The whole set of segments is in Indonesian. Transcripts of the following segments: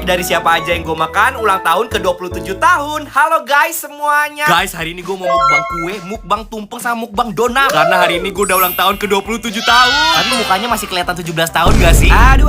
dari siapa aja yang gue makan ulang tahun ke 27 tahun. Halo guys semuanya. Guys, hari ini gue mau mukbang kue, mukbang tumpeng sama mukbang donat. Karena hari ini gue udah ulang tahun ke 27 tahun. Tapi mukanya masih kelihatan 17 tahun gak sih? Aduh.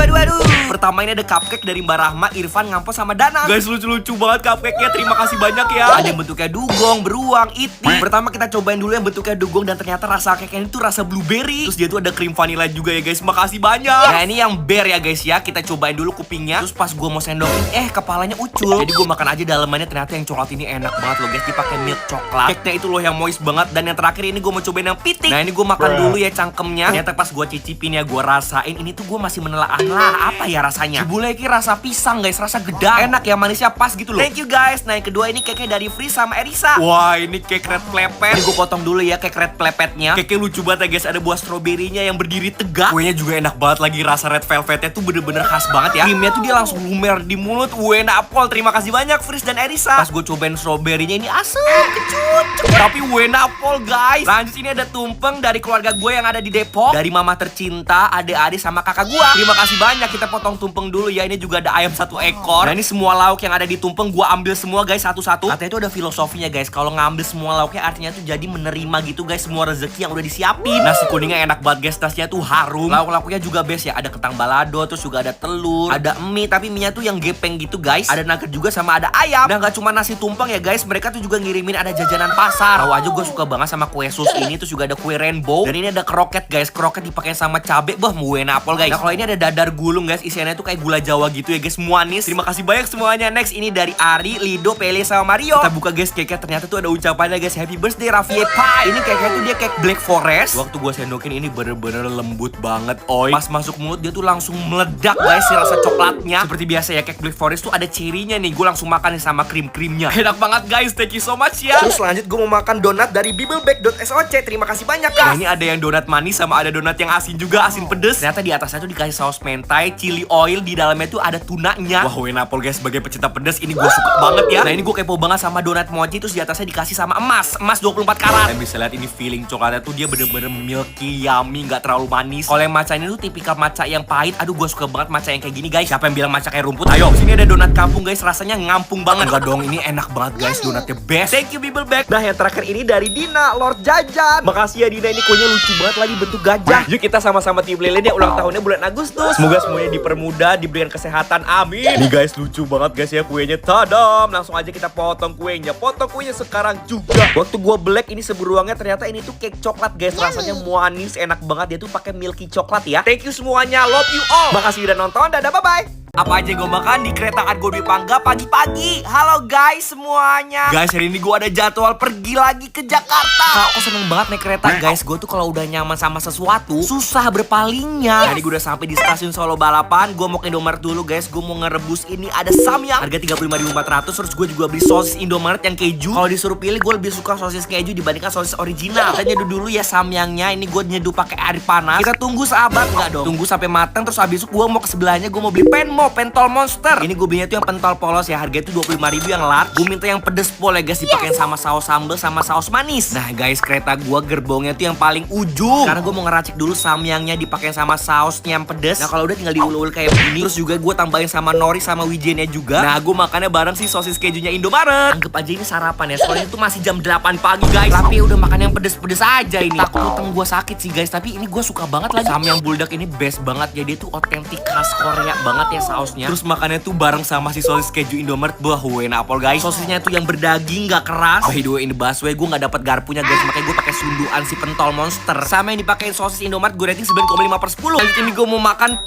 Pertama ini ada cupcake dari Mbak Rahma, Irfan, Ngampo sama Danang. Guys, lucu-lucu banget cupcake-nya. Terima kasih banyak ya. Ada yang bentuknya dugong, beruang, iti. Pertama kita cobain dulu yang bentuknya dugong dan ternyata rasa cake-nya itu rasa blueberry. Terus dia tuh ada krim vanilla juga ya guys. Makasih banyak. Nah ini yang bear ya guys ya. Kita cobain dulu kupingnya. Terus pas gue mau sendokin, kepalanya ucul. Jadi gue makan aja dalamannya. Ternyata yang coklat ini enak banget loh guys. Dipakai milk coklat. Cake-nya itu loh yang moist banget. Dan yang terakhir ini gue mau cobain yang pitik. Nah ini gue makan dulu ya cangkemnya. Ternyata pas gue cicipin ya, gue rasain ini tuh gue masih menelaah apa ya rasanya. Cibule ini rasa pisang guys, rasa gedang. Enak ya, manisnya pas gitu loh. Thank you guys. Nah yang kedua ini cake-nya dari Free sama Erisa. Wah ini cake red plepet. Ini gue potong dulu ya cake red plepetnya. Cake-nya lucu banget ya guys. Ada buah stroberinya yang berdiri tegak. Kuenya juga enak banget lagi. Rasa red velvetnya tuh bener-bener khas banget ya. Krimnya tuh dia langsung lumer di mulut. Enak pol. Terima kasih banyak Fris dan Erisa. Pas gue cobain stroberinya ini asem, kecut. Tapi enak pol guys. Lanjut ini ada tumpeng dari keluarga gue yang ada di Depok. Dari mama tercinta, adik-adik sama kakak gue. Terima kasih banyak. Kita potong tumpeng dulu ya. Ini juga ada ayam 1 ekor. Nah ini semua lauk yang ada di tumpeng gue ambil semua guys satu-satu. Katanya itu ada filosofinya guys. Kalau ngambil semua lauknya artinya tuh jadi menerima gitu guys semua rezeki yang udah disiapin. Nasi kuningnya enak banget guys. Nasinya tuh harum. Lauk-lauknya juga best ya. Ada kentang balado, terus juga ada telur, ada mie, tapi mie-nya tuh yang gepeng gitu guys. Ada nugget juga sama ada ayam. Nah gak cuma nasi tumpeng ya guys. Mereka tuh juga ngirimin ada jajanan pasar. Tahu aja gue suka banget sama kue sus ini. Terus juga ada kue rainbow. Dan ini ada kroket guys. Kroket dipakai sama cabe. Enak pol guys. Nah kalau ini ada dadar gulung guys. Isiannya tuh kayak gula jawa gitu ya guys. Muanis. Terima kasih banyak semuanya. Next ini dari Ari, Lido, Pele sama Mario. Kita buka guys cake-nya. Ternyata tuh ada ucapannya guys. Happy birthday Raffi Pie. Ini cake-nya tuh dia cake Black Forest. Waktu gue sendokin ini bener-bener lembut banget oi. Pas masuk mulut dia tuh langsung meledak guys si rasa coklatnya. Seperti biasa ya cake Black Forest tuh ada cirinya nih. Gue langsung makan nih sama krim-krimnya. Enak banget guys. Thank you so much ya. Terus lanjut gue mau makan donat dari bibelbake.soc. Terima kasih banyak guys. Nah ini ada yang donat manis sama ada donat yang asin juga. Asin pedes. Ternyata di atasnya tuh dikasih saus mentai, chili oil. Di dalamnya tuh ada tunanya. Wah enak pol guys. Sebagai pecinta pedes ini gue suka banget ya. Nah ini gue kepo banget sama donat mochi. Terus di atasnya dikasih sama emas 24 karat. Kalian bisa lihat ini feeling coklatnya tuh dia bener-bener milky, yummy, nggak terlalu manis. Kalau yang matcha ini tuh tipikal matcha yang pahit. Aduh gue suka banget matcha yang kayak gini guys. Siapa yang bilang matcha kayak rumput? Ayo sini ada donat kampung guys. Rasanya ngampung banget. Enggak dong, ini enak banget guys. Donatnya best. Thank you Bibelbake. Nah yang terakhir ini dari Dina, Lord Jajan. Makasih ya Dina, ini kuenya lucu banget lagi bentuk gajah. Yuk kita sama-sama tim lilin ya, ulang tahunnya bulan Agustus. Semoga semuanya dipermudah, diberikan kesehatan, amin. Nih guys lucu banget guys ya kuenya. Tadam, langsung aja kita potong kuenya. Potong kuenya sekarang juga. Waktu gua black ini seberuangnya ternyata ini tuh cake coklat guys. Rasanya manis, enak banget. Dia tuh pakai milky coklat ya. Thank you semuanya, love you all. Makasih udah nonton, dadah bye bye. Apa aja gue makan di kereta Argo Dwi Pangga pagi-pagi. Halo guys semuanya. Guys hari ini gue ada jadwal pergi lagi ke Jakarta. Aku seneng banget naik kereta guys. Gue tuh kalau udah nyaman sama sesuatu susah berpalingnya. Jadi gue udah sampai di stasiun Solo Balapan. Gue mau ke Indomaret dulu guys. Gue mau ngerebus ini ada samyang harga 35.400. Terus gue juga beli sosis Indomaret yang keju. Kalau disuruh pilih gue lebih suka sosis keju dibandingkan sosis original. Kita nyeduh dulu ya samyangnya. Ini gue nyeduh pakai air panas. Kita tunggu sahabat nggak dong? Tunggu sampai matang. Terus habis itu gue mau ke sebelahnya. Gue mau beli pentol monster. Ini gue belinya tuh yang pentol polos ya. Harganya tuh 25.000 yang large. Gue minta yang pedes pol ya guys. Dipakein sama saus sambal sama saus manis. Nah guys kereta gue gerbongnya tuh yang paling ujung. Karena gue mau ngeracik dulu samyangnya dipakein sama sausnya yang pedes. Nah kalau udah tinggal diulul kayak begini. Terus juga gue tambahin sama nori sama wijennya juga. Nah gue makannya bareng sih sosis kejunya Indomaret. Anggap aja ini sarapan ya. Soalnya itu masih jam 8 pagi guys. Tapi udah makan yang pedes-pedes aja ini. Takut utang gue sakit sih guys. Tapi ini gue suka banget lagi. Samyang buldak ini best banget ya. Dia tuh otentik khas Korea banget ya sausnya. Terus makannya tuh bareng sama si sosis keju Indomaret. Enak pol guys. Sosisnya tuh yang berdaging gak keras. By the way in the busway gue gak dapet garpunya guys. Makanya gue pakai sunduan si pentol monster. Sama yang dipakein sosis Indomaret gue rating 9,5/10. Lanjut ini gue mau makan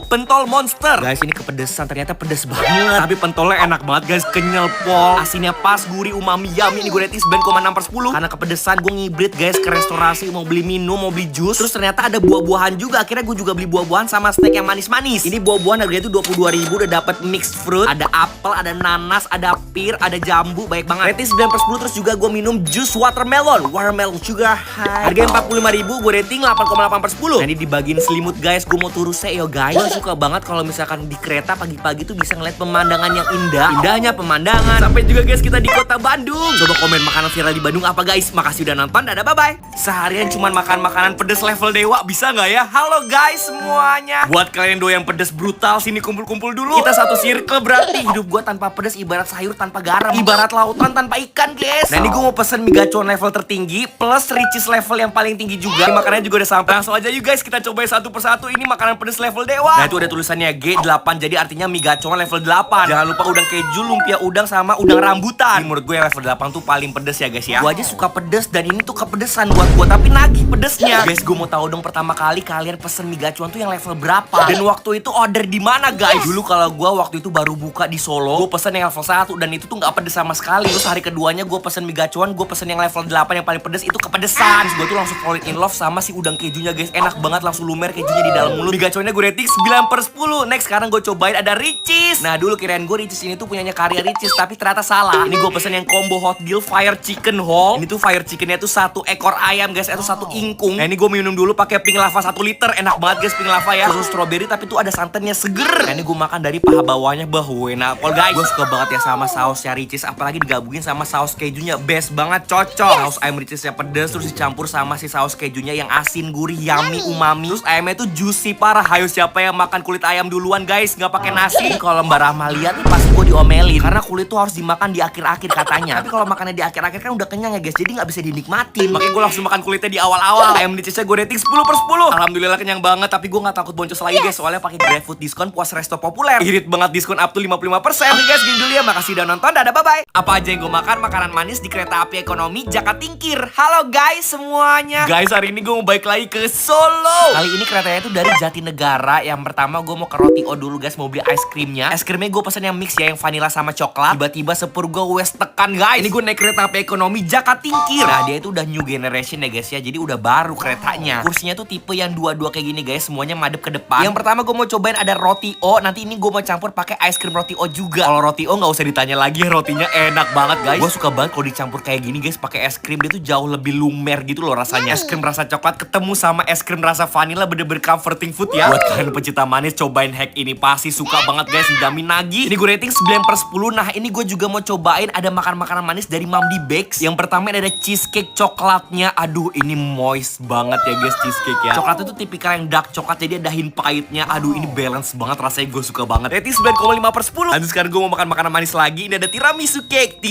pentol monster. Guys ini kepedesan. Ternyata pedes banget. Tapi pentolnya enak banget guys. Kenyal pol. Asinnya pas, gurih, umami, yummy. Ini gue rating 9,6/10. Karena kepedesan gue ngibrit guys ke restorasi. Mau beli minum, mau beli jus. Terus ternyata ada buah-buahan juga. Akhirnya gue juga beli buah-buahan sama snack yang manis-manis. Ini buah-buahan harganya tuh 22.000. Udah dapat mixed fruit, ada apel, ada nanas, ada pir, ada jambu, baik banget. Rating 9/10. Terus juga gue minum jus watermelon sugar high. Harganya 45.000, gue rating 8,8/10. Nah ini dibagiin selimut guys. Gue mau turuse yo guys. Gue suka banget kalau misalkan di kereta pagi-pagi tuh bisa ngeliat pemandangan yang indah. Indahnya pemandangan. Sampai juga guys kita di kota Bandung. Coba komen makanan viral di Bandung apa guys. Makasih udah nonton, dadah bye bye. Seharian cuman makan makanan pedes level dewa bisa nggak ya? Halo guys semuanya. Buat kalian doyan pedes brutal sini kumpul-kumpul dulu. Kita satu circle berarti. Hidup gue tanpa pedas ibarat sayur tanpa garam, ibarat lautan tanpa ikan, guys. Nah, ini gue mau pesen mie gacuan level tertinggi plus ricis level yang paling tinggi juga. Ini makanannya juga udah sampai. Langsung aja yuk guys, kita cobain satu persatu. Ini makanan pedas level dewa. Nah, itu ada tulisannya G8, jadi artinya mie gacuan level 8. Jangan lupa udang keju, lumpia udang, sama udang rambutan. Ini menurut gue yang level 8 tuh paling pedes ya guys ya. Gue aja suka pedes dan ini tuh kepedesan buat gue, tapi nagih pedesnya. Guys, gue mau tahu dong pertama kali kalian pesen mie gacuan tuh yang level berapa? Dan waktu itu order di mana guys? Dulu kalau gue waktu itu baru buka di Solo, gue pesen yang level 1 dan itu tuh nggak pedes sama sekali. Terus hari keduanya gue pesen mie gacuan, gue pesen yang level 8 yang paling pedes, itu kepedesan. Gue tuh langsung fall in love sama si udang kejunya guys. Enak banget, langsung lumer kejunya di dalam mulut. Mie gacuannya gue rating 9/10. Next, sekarang gue cobain ada Ricis. Nah, dulu kirain gue Ricis ini tuh punyanya Karya Ricis, tapi ternyata salah. Ini gue pesen yang combo hot deal fire chicken whole. Ini tuh fire chickennya tuh 1 ekor ayam guys, itu 1 ingkung. Nah, ini gue minum dulu pakai pink lava 1 liter. Enak banget guys pink lava ya. Susu strawberry tapi tuh ada santannya seger. Nah, ini gue makan dari paha bawahnya enak guys. Gue suka banget ya sama sausnya Ricis, apalagi digabungin sama saus kejunya. Best banget, cocok. Saus ayam Ricisnya pedes, terus dicampur sama si saus kejunya yang asin, gurih, yummy, umami. Terus ayamnya tuh juicy parah. Hayo siapa yang makan kulit ayam duluan guys, nggak pakai nasi. Kalau Mbak Rahma lihat nih pasti gue diomelin karena kulit tuh harus dimakan di akhir-akhir katanya. Tapi kalau makannya di akhir-akhir kan udah kenyang ya guys, jadi nggak bisa dinikmatin. Makanya gue langsung makan kulitnya di awal-awal. Ayam Ricisnya gue rating 10/10. Alhamdulillah kenyang banget, tapi gue nggak takut boncos lagi guys, soalnya pakai GrabFood diskon puas resto populer. Irit banget diskon up to 55%. Oke guys, gini dulu ya, makasih udah nonton, dadah bye bye. Apa aja yang gue makan, makanan manis di kereta api ekonomi Jakarta Tingkir. Halo guys semuanya. Guys, hari ini gue mau balik lagi ke Solo. Kali ini keretanya tuh dari Jatinegara. Yang pertama gue mau ke Roti O dulu guys, mau beli es krimnya. Es krimnya gue pesen yang mix ya, yang vanilla sama coklat. Tiba-tiba sepur gue wes tekan guys. Ini gue naik kereta api ekonomi Jakarta Tingkir. Nah, dia itu udah new generation ya guys ya, jadi udah baru keretanya. Kursinya tuh tipe yang dua-dua kayak gini guys, semuanya madep ke depan. Yang pertama gue mau cobain ada Roti O. Nanti ini gue mau campur pakai es krim Roti O juga. Kalau Roti O nggak usah ditanya lagi, rotinya enak banget guys. Gue suka banget kalau dicampur kayak gini guys pakai es krim, dia tuh jauh lebih lumer gitu loh rasanya. Es krim rasa coklat ketemu sama es krim rasa vanilla, bener-bener comforting food ya. Buat kalian pecinta manis, cobain hack ini pasti suka banget guys, dijamin nagih. Ini gue rating 9/10. Nah, ini gue juga mau cobain ada makanan manis dari Mamdi Bakes. Yang pertama ada cheesecake coklatnya. Aduh, ini moist banget ya guys cheesecake ya. Coklatnya tuh tipikal yang dark coklat, jadi ada hint pahitnya. Aduh, ini balance banget rasanya, gue suka banget. Rating 9,5/10. Lanjut sekarang gue mau makan makanan manis lagi. Ini ada tiramisu cake.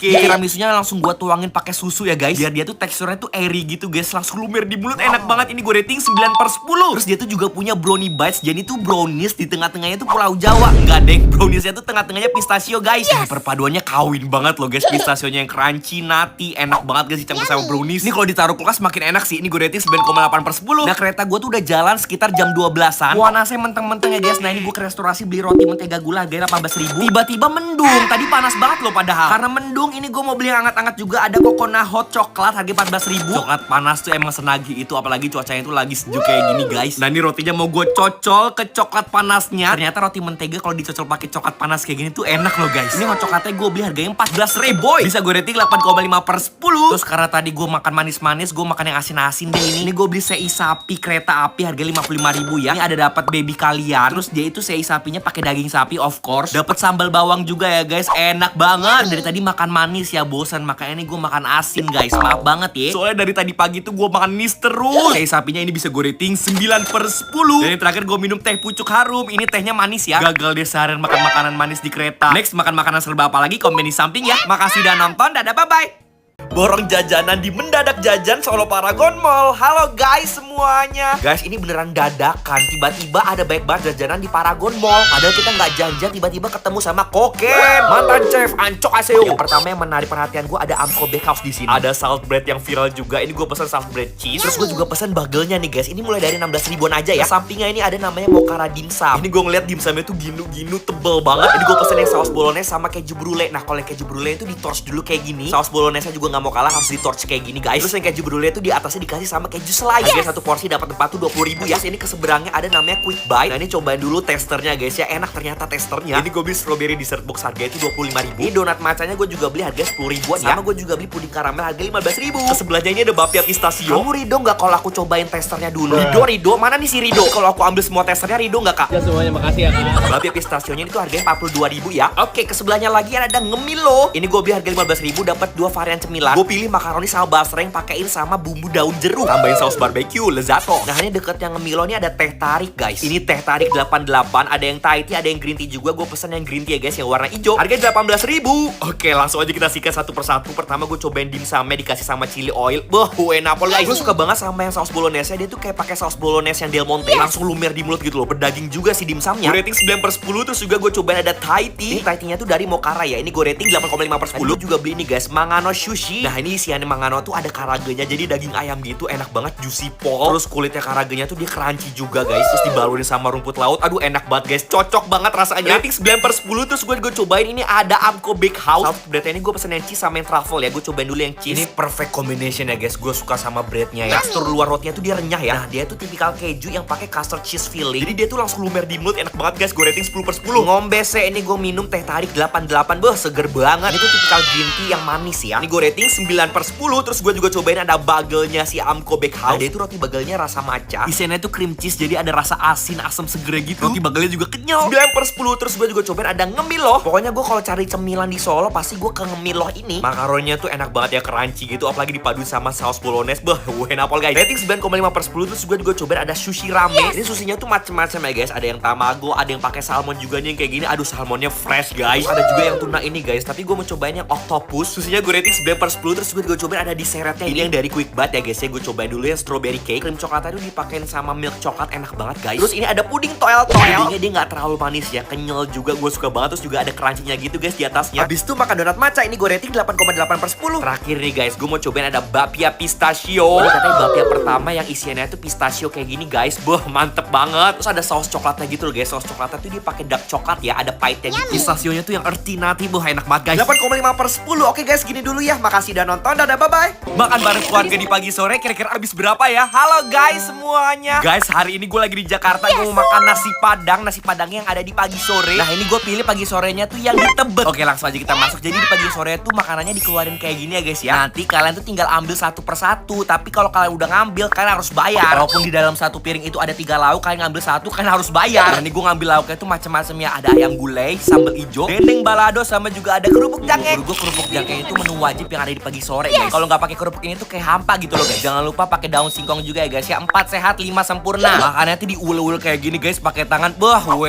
Tiramisunya langsung gue tuangin pakai susu ya guys, biar dia tuh teksturnya tuh airy gitu guys, langsung lumer di mulut, enak banget. Ini gue rating 9/10. Terus dia tuh juga punya brownie bites, jadi tuh brownies di tengah-tengahnya tuh Pulau Jawa. Enggak deng, browniesnya tuh tengah-tengahnya pistachio guys. Perpaduannya kawin banget loh guys, pistasionya yang crunchy, nutty, enak banget guys dicampur sama brownies. Ini kalau ditaruh kulkas makin enak sih. Ini gue rating 9,8/10. Nah, kereta gue tuh udah jalan sekitar jam 12-an. Wanasnya menteng-menteng ya guys. Nah, ini gue ke restorasi beli roti mentega gula harganya 18.000. Tiba-tiba mendung. Tadi panas banget loh padahal. Karena mendung, ini gue mau beli yang hangat-hangat juga. Ada Coconut hot coklat harga 14.000. Coklat panas tuh emang senagih itu, apalagi cuacanya tuh lagi sejuk kayak gini guys. Nah, ini rotinya mau gue cocol ke coklat panasnya. Ternyata roti mentega kalau dicocol pakai coklat panas kayak gini tuh enak loh guys. Ini hot coklatnya gue beli harganya 14.000. Bisa gue rating 8,5/10. Terus karena tadi gue makan manis-manis, gue makan yang asin-asin deh ini. Ini gue beli sei sapi kereta api harga 55.000 ya. Ini ada dapat baby kalian. Terus dia itu sei sapinya pakai daging sapi of course. Dapat sambal bawang juga ya guys. Enak banget. Dari tadi makan manis ya bosan, makanya ini gue makan asin guys. Maaf banget ya. Soalnya dari tadi pagi tuh gue makan nis terus. Sei sapinya ini bisa gue rating 9/10. Dan yang terakhir gue minum teh pucuk harum. Ini tehnya manis ya. Gagal deh seharian makan makanan manis di kereta. Next, makan makanan serba apa lagi, komen di samping ya. Makasih udah nonton, dadah bye bye. Borong jajanan di Mendadak Jajan Solo Paragon Mall. Halo guys semuanya. Guys, ini beneran dadakan. Tiba-tiba ada baik banget jajanan di Paragon Mall. Padahal kita nggak janjian, tiba-tiba ketemu sama Koken, mantan chef Ancok Aseo. Yang pertama yang menarik perhatian gue ada Amko Bakehouse di sini. Ada salt bread yang viral juga. Ini gue pesen salt bread cheese. Terus gue juga pesen bagelnya nih guys. Ini mulai dari 16 ribuan aja ya. Sampingnya ini ada namanya Mokara dimsum. Ini gue ngeliat dimsumnya tuh ginu-ginu tebel banget. Ini gue pesen yang saus bolognese sama keju brulee. Nah, kalau yang keju brulee itu di torch dulu kayak gini. Saus bolognese juga nggak mau kalah, harus di torch kayak gini guys. Terus yang keju brulee itu di atasnya dikasih sama keju slice. Harga satu porsi dapat 4 tuh 20.000 ya. Terus ini ke seberangnya ada namanya quick bite. Nah, ini cobain dulu testernya guys ya. Enak ternyata testernya. Ini gue beli strawberry dessert box harga itu 25.000. Ini donat macanya gue juga beli harga 10 ribuan ya. Sama gue juga beli puding karamel harga 15.000. Ke sebelahnya ini ada bapia pistachio. Kamu Rido nggak kalau aku cobain testernya dulu? Rido mana nih si Rido? Kalau aku ambil semua testernya Rido nggak kak? Ya semuanya, makasih ya kak. Bapia pistachionya itu harganya 42.000 ya. Oke, ke sebelahnya lagi ada ngemil loh. Ini gue beli harga 15.000 dapat 2 varian cemilan. kan. Gue pilih makaroni sama basreng pakein sama bumbu daun jeruk. Tambahin saus barbeque, lezzato. Nah ini deket yang ngemilo nih ada teh tarik guys. Ini teh tarik 88, ada yang Thai tea, ada yang green tea juga. Gue pesen yang green tea ya guys, yang warna hijau. Harganya 18.000. Oke, langsung aja kita sikat satu persatu. Pertama gue cobain dimsumnya dikasih sama chili oil. Enak guys. Gue suka banget sama yang saus bolognese. Dia tuh kayak pakai saus bolognese yang Del Monte. Langsung lumer di mulut gitu loh. Berdaging juga si dimsumnya. Gue rating 9/10. Terus juga gue cobain ada Thai tea. Ini Thai tea-nya tuh dari Mochara ya. Ini gue rating 8,5/10. Gue juga beli nih guys, Mangano sushi. Nah ini isiannya Mangano tuh ada karagenya. Jadi daging ayam gitu, enak banget, juicy pol. Terus kulitnya karagenya tuh dia crunchy juga guys. Terus dibalurin sama rumput laut. Aduh enak banget guys, cocok banget rasanya. Rating 9/10. Terus gue cobain ini ada Amco Bakehouse. Breadnya ini gue pesen yang cheese sama yang truffle ya. Gue cobain dulu yang cheese. Ini perfect combination ya guys. Gue suka sama breadnya ya. Tekstur luar rotinya tuh dia renyah ya. Nah dia tuh tipikal keju yang pakai custard cheese filling. Jadi dia tuh langsung lumer di mulut, enak banget guys. Gue rating 10/10. Ngombese ini gue minum teh tarik 88. Seger banget. Ini tuh tipikal green tea yang manis ya. Ini gue rating 9/10. Terus gue juga cobain ada bagelnya si Amco Bakehouse. Nah, dia tuh roti bagelnya rasa matcha. Isiannya tuh cream cheese, jadi ada rasa asin, asam seger gitu. Roti bagelnya juga kenyal. 9/10. Terus gue juga cobain ada ngemiloh. Pokoknya gue kalau cari cemilan di Solo pasti gue ke ngemiloh ini. Makaroninya tuh enak banget ya, crunchy gitu. Apalagi dipaduin sama saus bolognese. Enak guys. Rating 9,5/10. Terus gue juga cobain ada sushi rame. Ini susinya tuh macem-macem ya guys. Ada yang tamago, ada yang pakai salmon juga nih yang kayak gini. Aduh salmonnya fresh guys. Ada juga yang tuna ini guys. Tapi gue mau cobain yang octopus. Susinya gue rating 9/10. Terus gue juga cobain ada dessertnya. Ini yang dari Quick Bite ya guys ya. Gue cobain dulu yang strawberry cake. Krim coklatnya tuh dipakein sama milk coklat, enak banget guys. Terus ini ada puding toel. Pudingnya dia nggak terlalu manis ya, kenyal juga. Gue suka banget. Terus juga ada crunchy-nya gitu guys di atasnya. Habis itu makan donat matcha. Ini gue rating 8,8/10. Terakhir nih guys, gue mau cobain ada bapia pistachio. Ini katanya bapia pertama yang isiannya tuh pistachio kayak gini guys. Mantep banget. Terus ada saus coklatnya gitu loh guys. Saus coklatnya tuh dia pakai dark coklat ya, ada pahitnya gitu. Pistachionya tuh yang earthy nutty. Enak banget guys. 8,5/10. Oke guys, gini dulu ya. Makasih udah nonton. Dadah, bye-bye. Makan bareng keluarga di pagi sore kira-kira habis berapa ya? Halo guys semuanya. Guys, hari ini gue lagi di Jakarta. Gue mau makan nasi padang. Nasi padangnya yang ada di pagi sore. Nah ini gue pilih pagi sorenya tuh yang di Tebet. Oke langsung aja kita masuk. Jadi di pagi sore tuh makanannya dikeluarin kayak gini ya guys ya. Nanti kalian tuh tinggal ambil satu persatu. Tapi kalau kalian udah ngambil, kalian harus bayar. Walaupun di dalam satu piring itu ada 3 lauk, kalian ngambil satu, kalian harus bayar. Nah ini gue ngambil lauknya tuh macam-macam ya. Ada ayam gulai, sambal hijau, dendeng balado, sama juga ada kerupuk jangkek. Menurut gue kerupuk jangkek itu menu wajib yang ada di pagi sore guys. Kalau nggak pakai kerupuk ini tuh kayak hampa gitu loh guys. Jangan lupa pakai daun singkong juga ya guys ya. 4 sehat 5 sempurna. Makannya tuh diulul-ulul kayak gini guys, pakai tangan.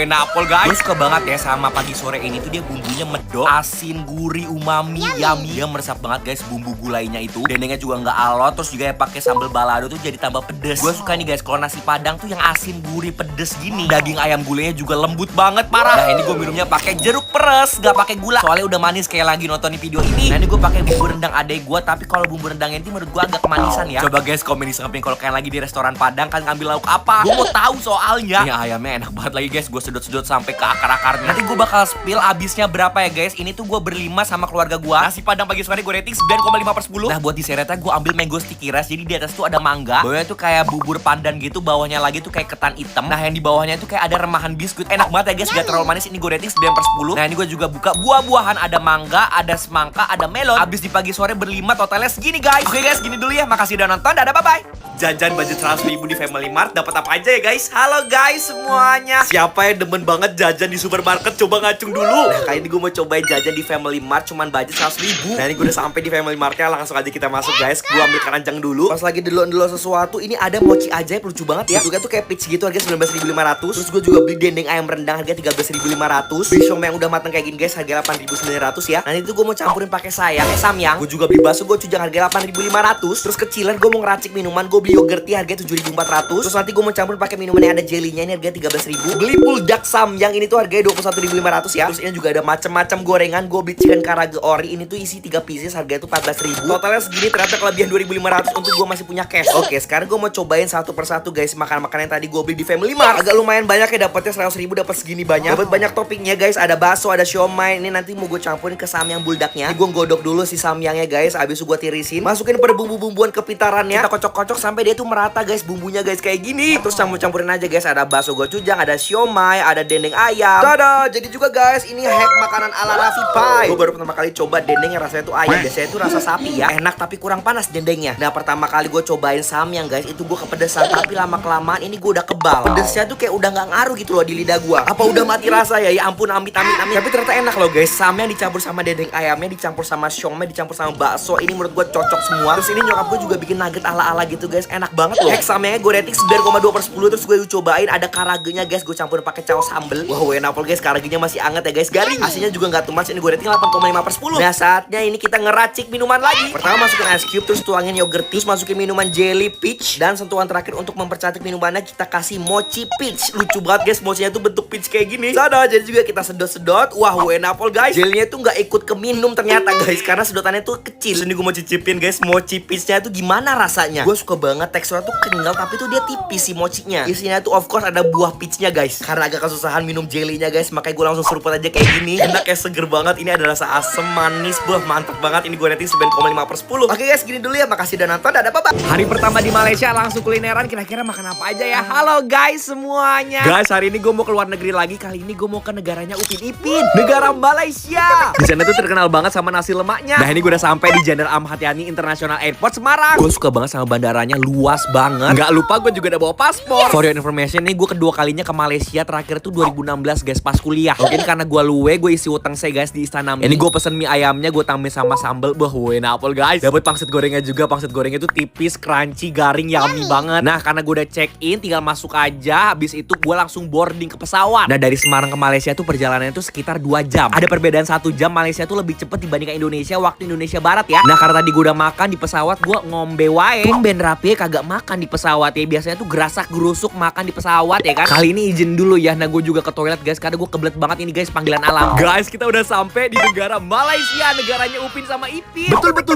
Enak guys. Gue suka banget ya sama pagi sore ini tuh, dia bumbunya medok, asin, gurih, umami, yummy. Dia meresap banget guys bumbu gulainya itu. Dendengnya juga nggak alot. Terus juga ya pakai sambal balado tuh jadi tambah pedes. Gue suka nih guys kalau nasi padang tuh yang asin, gurih, pedes gini. Daging ayam gulainya juga lembut banget, parah. Nah ini gue minumnya pakai jeruk peres, nggak pakai gula. Soalnya udah manis kayak lagi nonton video ini. Nah ini gue pakai bumbu rendang adek gue, tapi kalau bumbu rendangnya ini menurut gue agak kemanisan ya. Coba guys komen di samping kalau kalian lagi di restoran Padang kan ngambil lauk apa. Gue mau tahu soalnya. Ini ayamnya enak banget lagi guys. Gue sedot-sedot sampai ke akar-akarnya. Nanti gue bakal spill abisnya berapa ya guys. Ini tuh gue berlima sama keluarga gue. Nasi padang pagi sore gue rating 9,5/10. Nah buat desertnya gue ambil mango sticky rice. Jadi di atas tuh ada mangga. Bawahnya tuh kayak bubur pandan gitu. Bawahnya lagi tuh kayak ketan hitam. Nah yang di bawahnya tuh kayak ada remahan biskuit. Enak banget ya guys. Gak terlalu manis. Ini gue rating 9/10. Nah ini gue juga buka buah-buahan. Ada mangga, ada semangka, ada melon. Abis di pagi sore berlima totalnya segini guys. Oke guys, gini dulu ya. Makasih udah nonton. Dadah, bye-bye. Jajan budget 100.000 di Family Mart dapat apa aja ya guys? Halo guys semuanya. Siapa yang demen banget jajan di supermarket? Coba ngacung dulu. Nah kali ini gue mau cobain jajan di Family Mart cuman budget 100.000. Nah ini gue udah sampai di Family Martnya. Langsung aja kita masuk guys. Gue ambil keranjang dulu. Pas lagi dulu sesuatu, ini ada mochi ajaib lucu banget ya. Juga tuh kayak peach gitu, harga 19.500. Terus gue juga beli dendeng ayam rendang harga 13.500. Beli siomay yang udah mateng kayak gini guys harga 8.900 ya. Nanti tuh gue mau campurin pakai samyang. Gue juga beli bakso gocujang harga 8.500. Terus kecilan gue mau ngeracik minuman, gue beli yogurt tea harga 7.400. Terus nanti gue mau campurin pakai minuman yang ada jelinya ini harga 13.000. Beli buldak samyang ini tuh harganya 21.500 ya. Terus ini juga ada macam-macam gorengan. Gue beli chicken karage ori ini tuh isi 3 pieces harganya tuh 14.000. Totalnya segini, ternyata kelebihan 2.500 untuk gue masih punya cash. Oke, sekarang gue mau cobain satu persatu guys makanan-makanan yang tadi gue beli di Family Mart. Agak lumayan banyak ya, dapatnya 100.000 dapat segini banyak. Dapat banyak toppingnya guys. Ada bakso, ada siomay. Ini nanti mau gue campurin ke samyang buldaknya. Ini gue godok dulu si samyangnya guys. Abis itu gue tirisin, masukin per bumbu-bumbuan kepitarannya. Kita kocok-kocok sampai sampai dia tuh merata guys bumbunya guys kayak gini. Terus campur-campurin aja guys, ada bakso gochujang, ada siomay, ada dendeng ayam. Tada, jadi juga guys ini hack makanan ala Raffi Pie. Gue baru pertama kali coba dendeng yang rasanya tuh ayam. Biasanya tuh rasa sapi ya, enak tapi kurang panas dendengnya. Nah pertama kali gue cobain samyang guys, itu gue kepedesan, tapi lama kelamaan ini gue udah kebal. Pedesnya tuh kayak udah nggak ngaruh gitu loh di lidah gue. Apa udah mati rasa ya? Ya ampun, amit. Tapi ternyata enak loh guys. Samyang dicampur sama dendeng ayamnya, dicampur sama siomay, dicampur sama bakso. Ini menurut gue cocok semua. Terus ini nyokap gue juga bikin nugget ala-ala gitu guys, enak banget loh. Hack samyangnya gue rating 9,2/10. Terus gue cobain ada karagenya guys, gue campur pakai saus sambel. Wah enak guys, karagenya masih anget ya guys, garing. Aslinya juga nggak tumas. Ini gue rating 8,5/10. Nah saatnya ini kita ngeracik minuman lagi. Pertama masukin ice cube, terus tuangin yogurt, terus masukin minuman jelly peach, dan sentuhan terakhir untuk mempercantik minumannya kita kasih mochi peach. Lucu banget guys, mochinya tuh bentuk peach kayak gini. Sada, jadi juga kita sedot-sedot. Wah enak guys, jelnya tuh nggak ikut ke minum ternyata guys, karena sedotannya tuh kecil. Terus ini gue mau cicipin guys, mochi peachnya tuh gimana rasanya. Gue suka banget, teksturnya tuh kenyal tapi tuh dia tipis si mochinya. Isinya tuh of course ada buah peachnya guys. Karena agak kesusahan minum jelinya guys, makanya gue langsung seruput aja kayak gini. Enak ya, seger banget. Ini ada rasa asam manis, mantep banget. Ini gue rating 9,5/10. Oke guys, gini dulu ya, makasih udah nonton, dadah bye. Hari pertama di Malaysia langsung kulineran, kira-kira makan apa aja ya? Halo guys semuanya. Guys, hari ini gue mau keluar negeri lagi. Kali ini gue mau ke negaranya Upin Ipin, negara Malaysia. Di sana tuh terkenal banget sama nasi lemaknya. Nah ini gue udah sampai di Jenderal Ahmad Yani International Airport Semarang. Gue suka banget sama bandaranya, luas banget. Nggak lupa gue juga udah bawa paspor. For your information nih, gue kedua kalinya ke Malaysia, terakhir tuh 2016 guys, pas kuliah. Mungkin karena gue luwe, gue isi utang saya guys di Istana Mie. Ini gue pesen mie ayamnya, gue tambahin sama sambal. Enak guys. Dapat pangsit gorengnya juga. Pangsit gorengnya tuh tipis, crunchy, garing, yummy banget. Nah karena gue udah check in, tinggal masuk aja. Habis itu gue langsung boarding ke pesawat. Nah dari Semarang ke Malaysia tuh perjalanannya tuh sekitar 2 jam. Ada perbedaan 1 jam, Malaysia tuh lebih cepet dibandingkan Indonesia, waktu Indonesia Barat ya. Nah karena tadi gue udah makan di pesawat, gue ngombe wae. Ben rapi kagak makan di pesawat ya. Biasanya tuh gerasak gerusuk makan di pesawat ya kan. Kali ini izin dulu ya. Nah gue juga ke toilet guys, karena gue kebelet banget ini guys, panggilan alam. Guys, kita udah sampai di negara Malaysia, negaranya Upin sama Ipin.